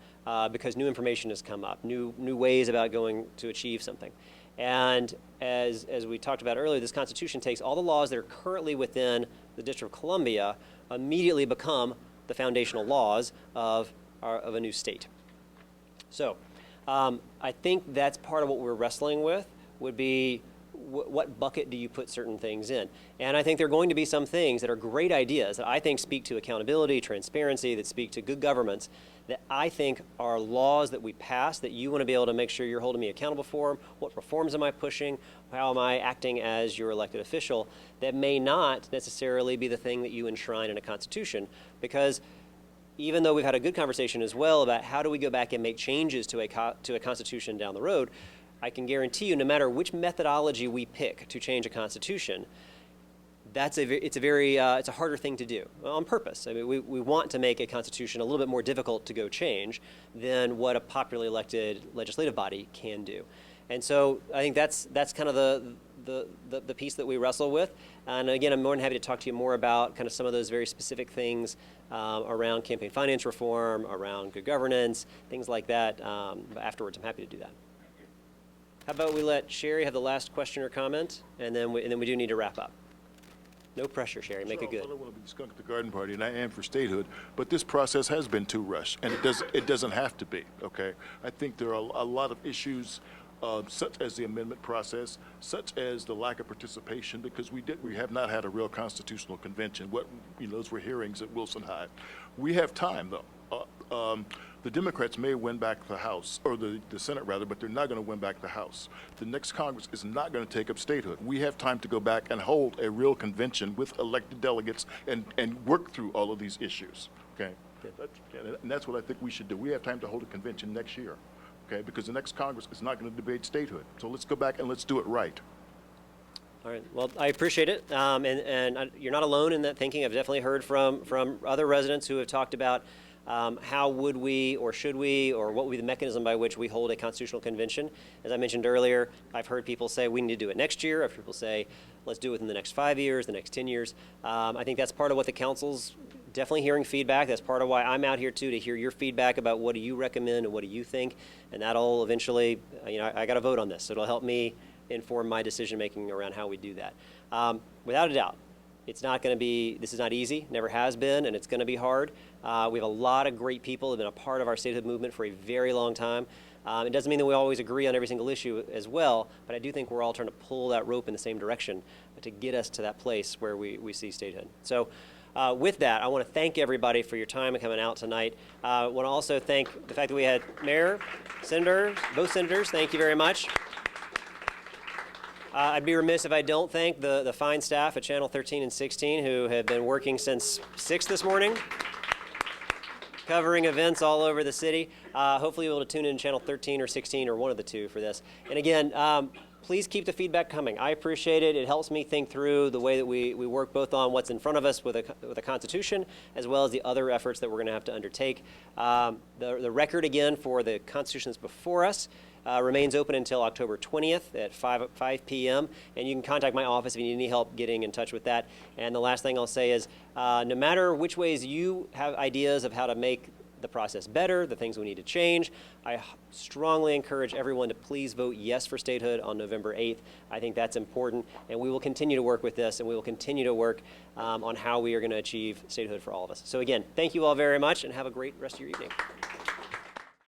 because new information has come up, new ways about going to achieve something. And as we talked about earlier, this Constitution takes all the laws that are currently within the District of Columbia, immediately become the foundational laws of a new state. So I think that's part of what we're wrestling with, would be what bucket do you put certain things in? And I think there are going to be some things that are great ideas that I think speak to accountability, transparency, that speak to good governance, that I think are laws that we pass that you want to be able to make sure you're holding me accountable for. What reforms am I pushing? How am I acting as your elected official? That may not necessarily be the thing that you enshrine in a constitution, because even though we've had a good conversation as well about how do we go back and make changes to a constitution down the road, I can guarantee you, no matter which methodology we pick to change a constitution, it's a harder thing to do on purpose. I mean, we want to make a constitution a little bit more difficult to go change than what a popularly elected legislative body can do. And so I think that's kind of the piece that we wrestle with. And again, I'm more than happy to talk to you more about kind of some of those very specific things around campaign finance reform, around good governance, things like that. But afterwards, I'm happy to do that. How about we let Sherry have the last question or comment, and then we do need to wrap up. No pressure, Sherry. Make it good. I don't want to be skunk at the garden party, and I am for statehood, but this process has been too rushed, and it doesn't have to be. Okay, I think there are a lot of issues, such as the amendment process, such as the lack of participation, because we have not had a real constitutional convention. Those were hearings at Wilson High. We have time though. The Democrats may win back the House, or the Senate rather, but they're not going to win back the House. The next Congress is not going to take up statehood. We have time to go back and hold a real convention with elected delegates and work through all of these issues, okay? And that's what I think we should do. We have time to hold a convention next year, okay? Because the next Congress is not going to debate statehood. So let's go back and let's do it right. All right. Well, I appreciate it, and you're not alone in that thinking. I've definitely heard from other residents who have talked about how would we, or should we, or what would be the mechanism by which we hold a constitutional convention. As I mentioned earlier, I've heard people say we need to do it next year. I've heard people say let's do it within the next 5 years, the next 10 years. I think that's part of what the council's definitely hearing feedback. That's part of why I'm out here too, to hear your feedback about what do you recommend and what do you think, and that'll eventually, I got to vote on this, so it'll help me inform my decision making around how we do that. Without a doubt, it's not going to be, this is not easy, never has been, and it's going to be hard. We have a lot of great people who have been a part of our statehood movement for a very long time. It doesn't mean that we always agree on every single issue as well, but I do think we're all trying to pull that rope in the same direction to get us to that place where we see statehood. So with that, I want to thank everybody for your time and coming out tonight. I want to also thank the fact that we had Mayor, Senators, both Senators, thank you very much. I'd be remiss if I don't thank the fine staff at Channel 13 and 16 who have been working since 6 this morning, covering events all over the city. Hopefully you'll be able to tune in Channel 13 or 16 or one of the two for this. And again, please keep the feedback coming. I appreciate it. It helps me think through the way that we work both on what's in front of us with a Constitution, as well as the other efforts that we're going to have to undertake. The record, again, for the Constitutions before us remains open until October 20th at 5 p.m. And you can contact my office if you need any help getting in touch with that. And the last thing I'll say is, no matter which ways you have ideas of how to make the process better, the things we need to change, I strongly encourage everyone to please vote yes for statehood on November 8th. I think that's important, and we will continue to work with this, and we will continue to work on how we are going to achieve statehood for all of us. So again, thank you all very much, and have a great rest of your evening.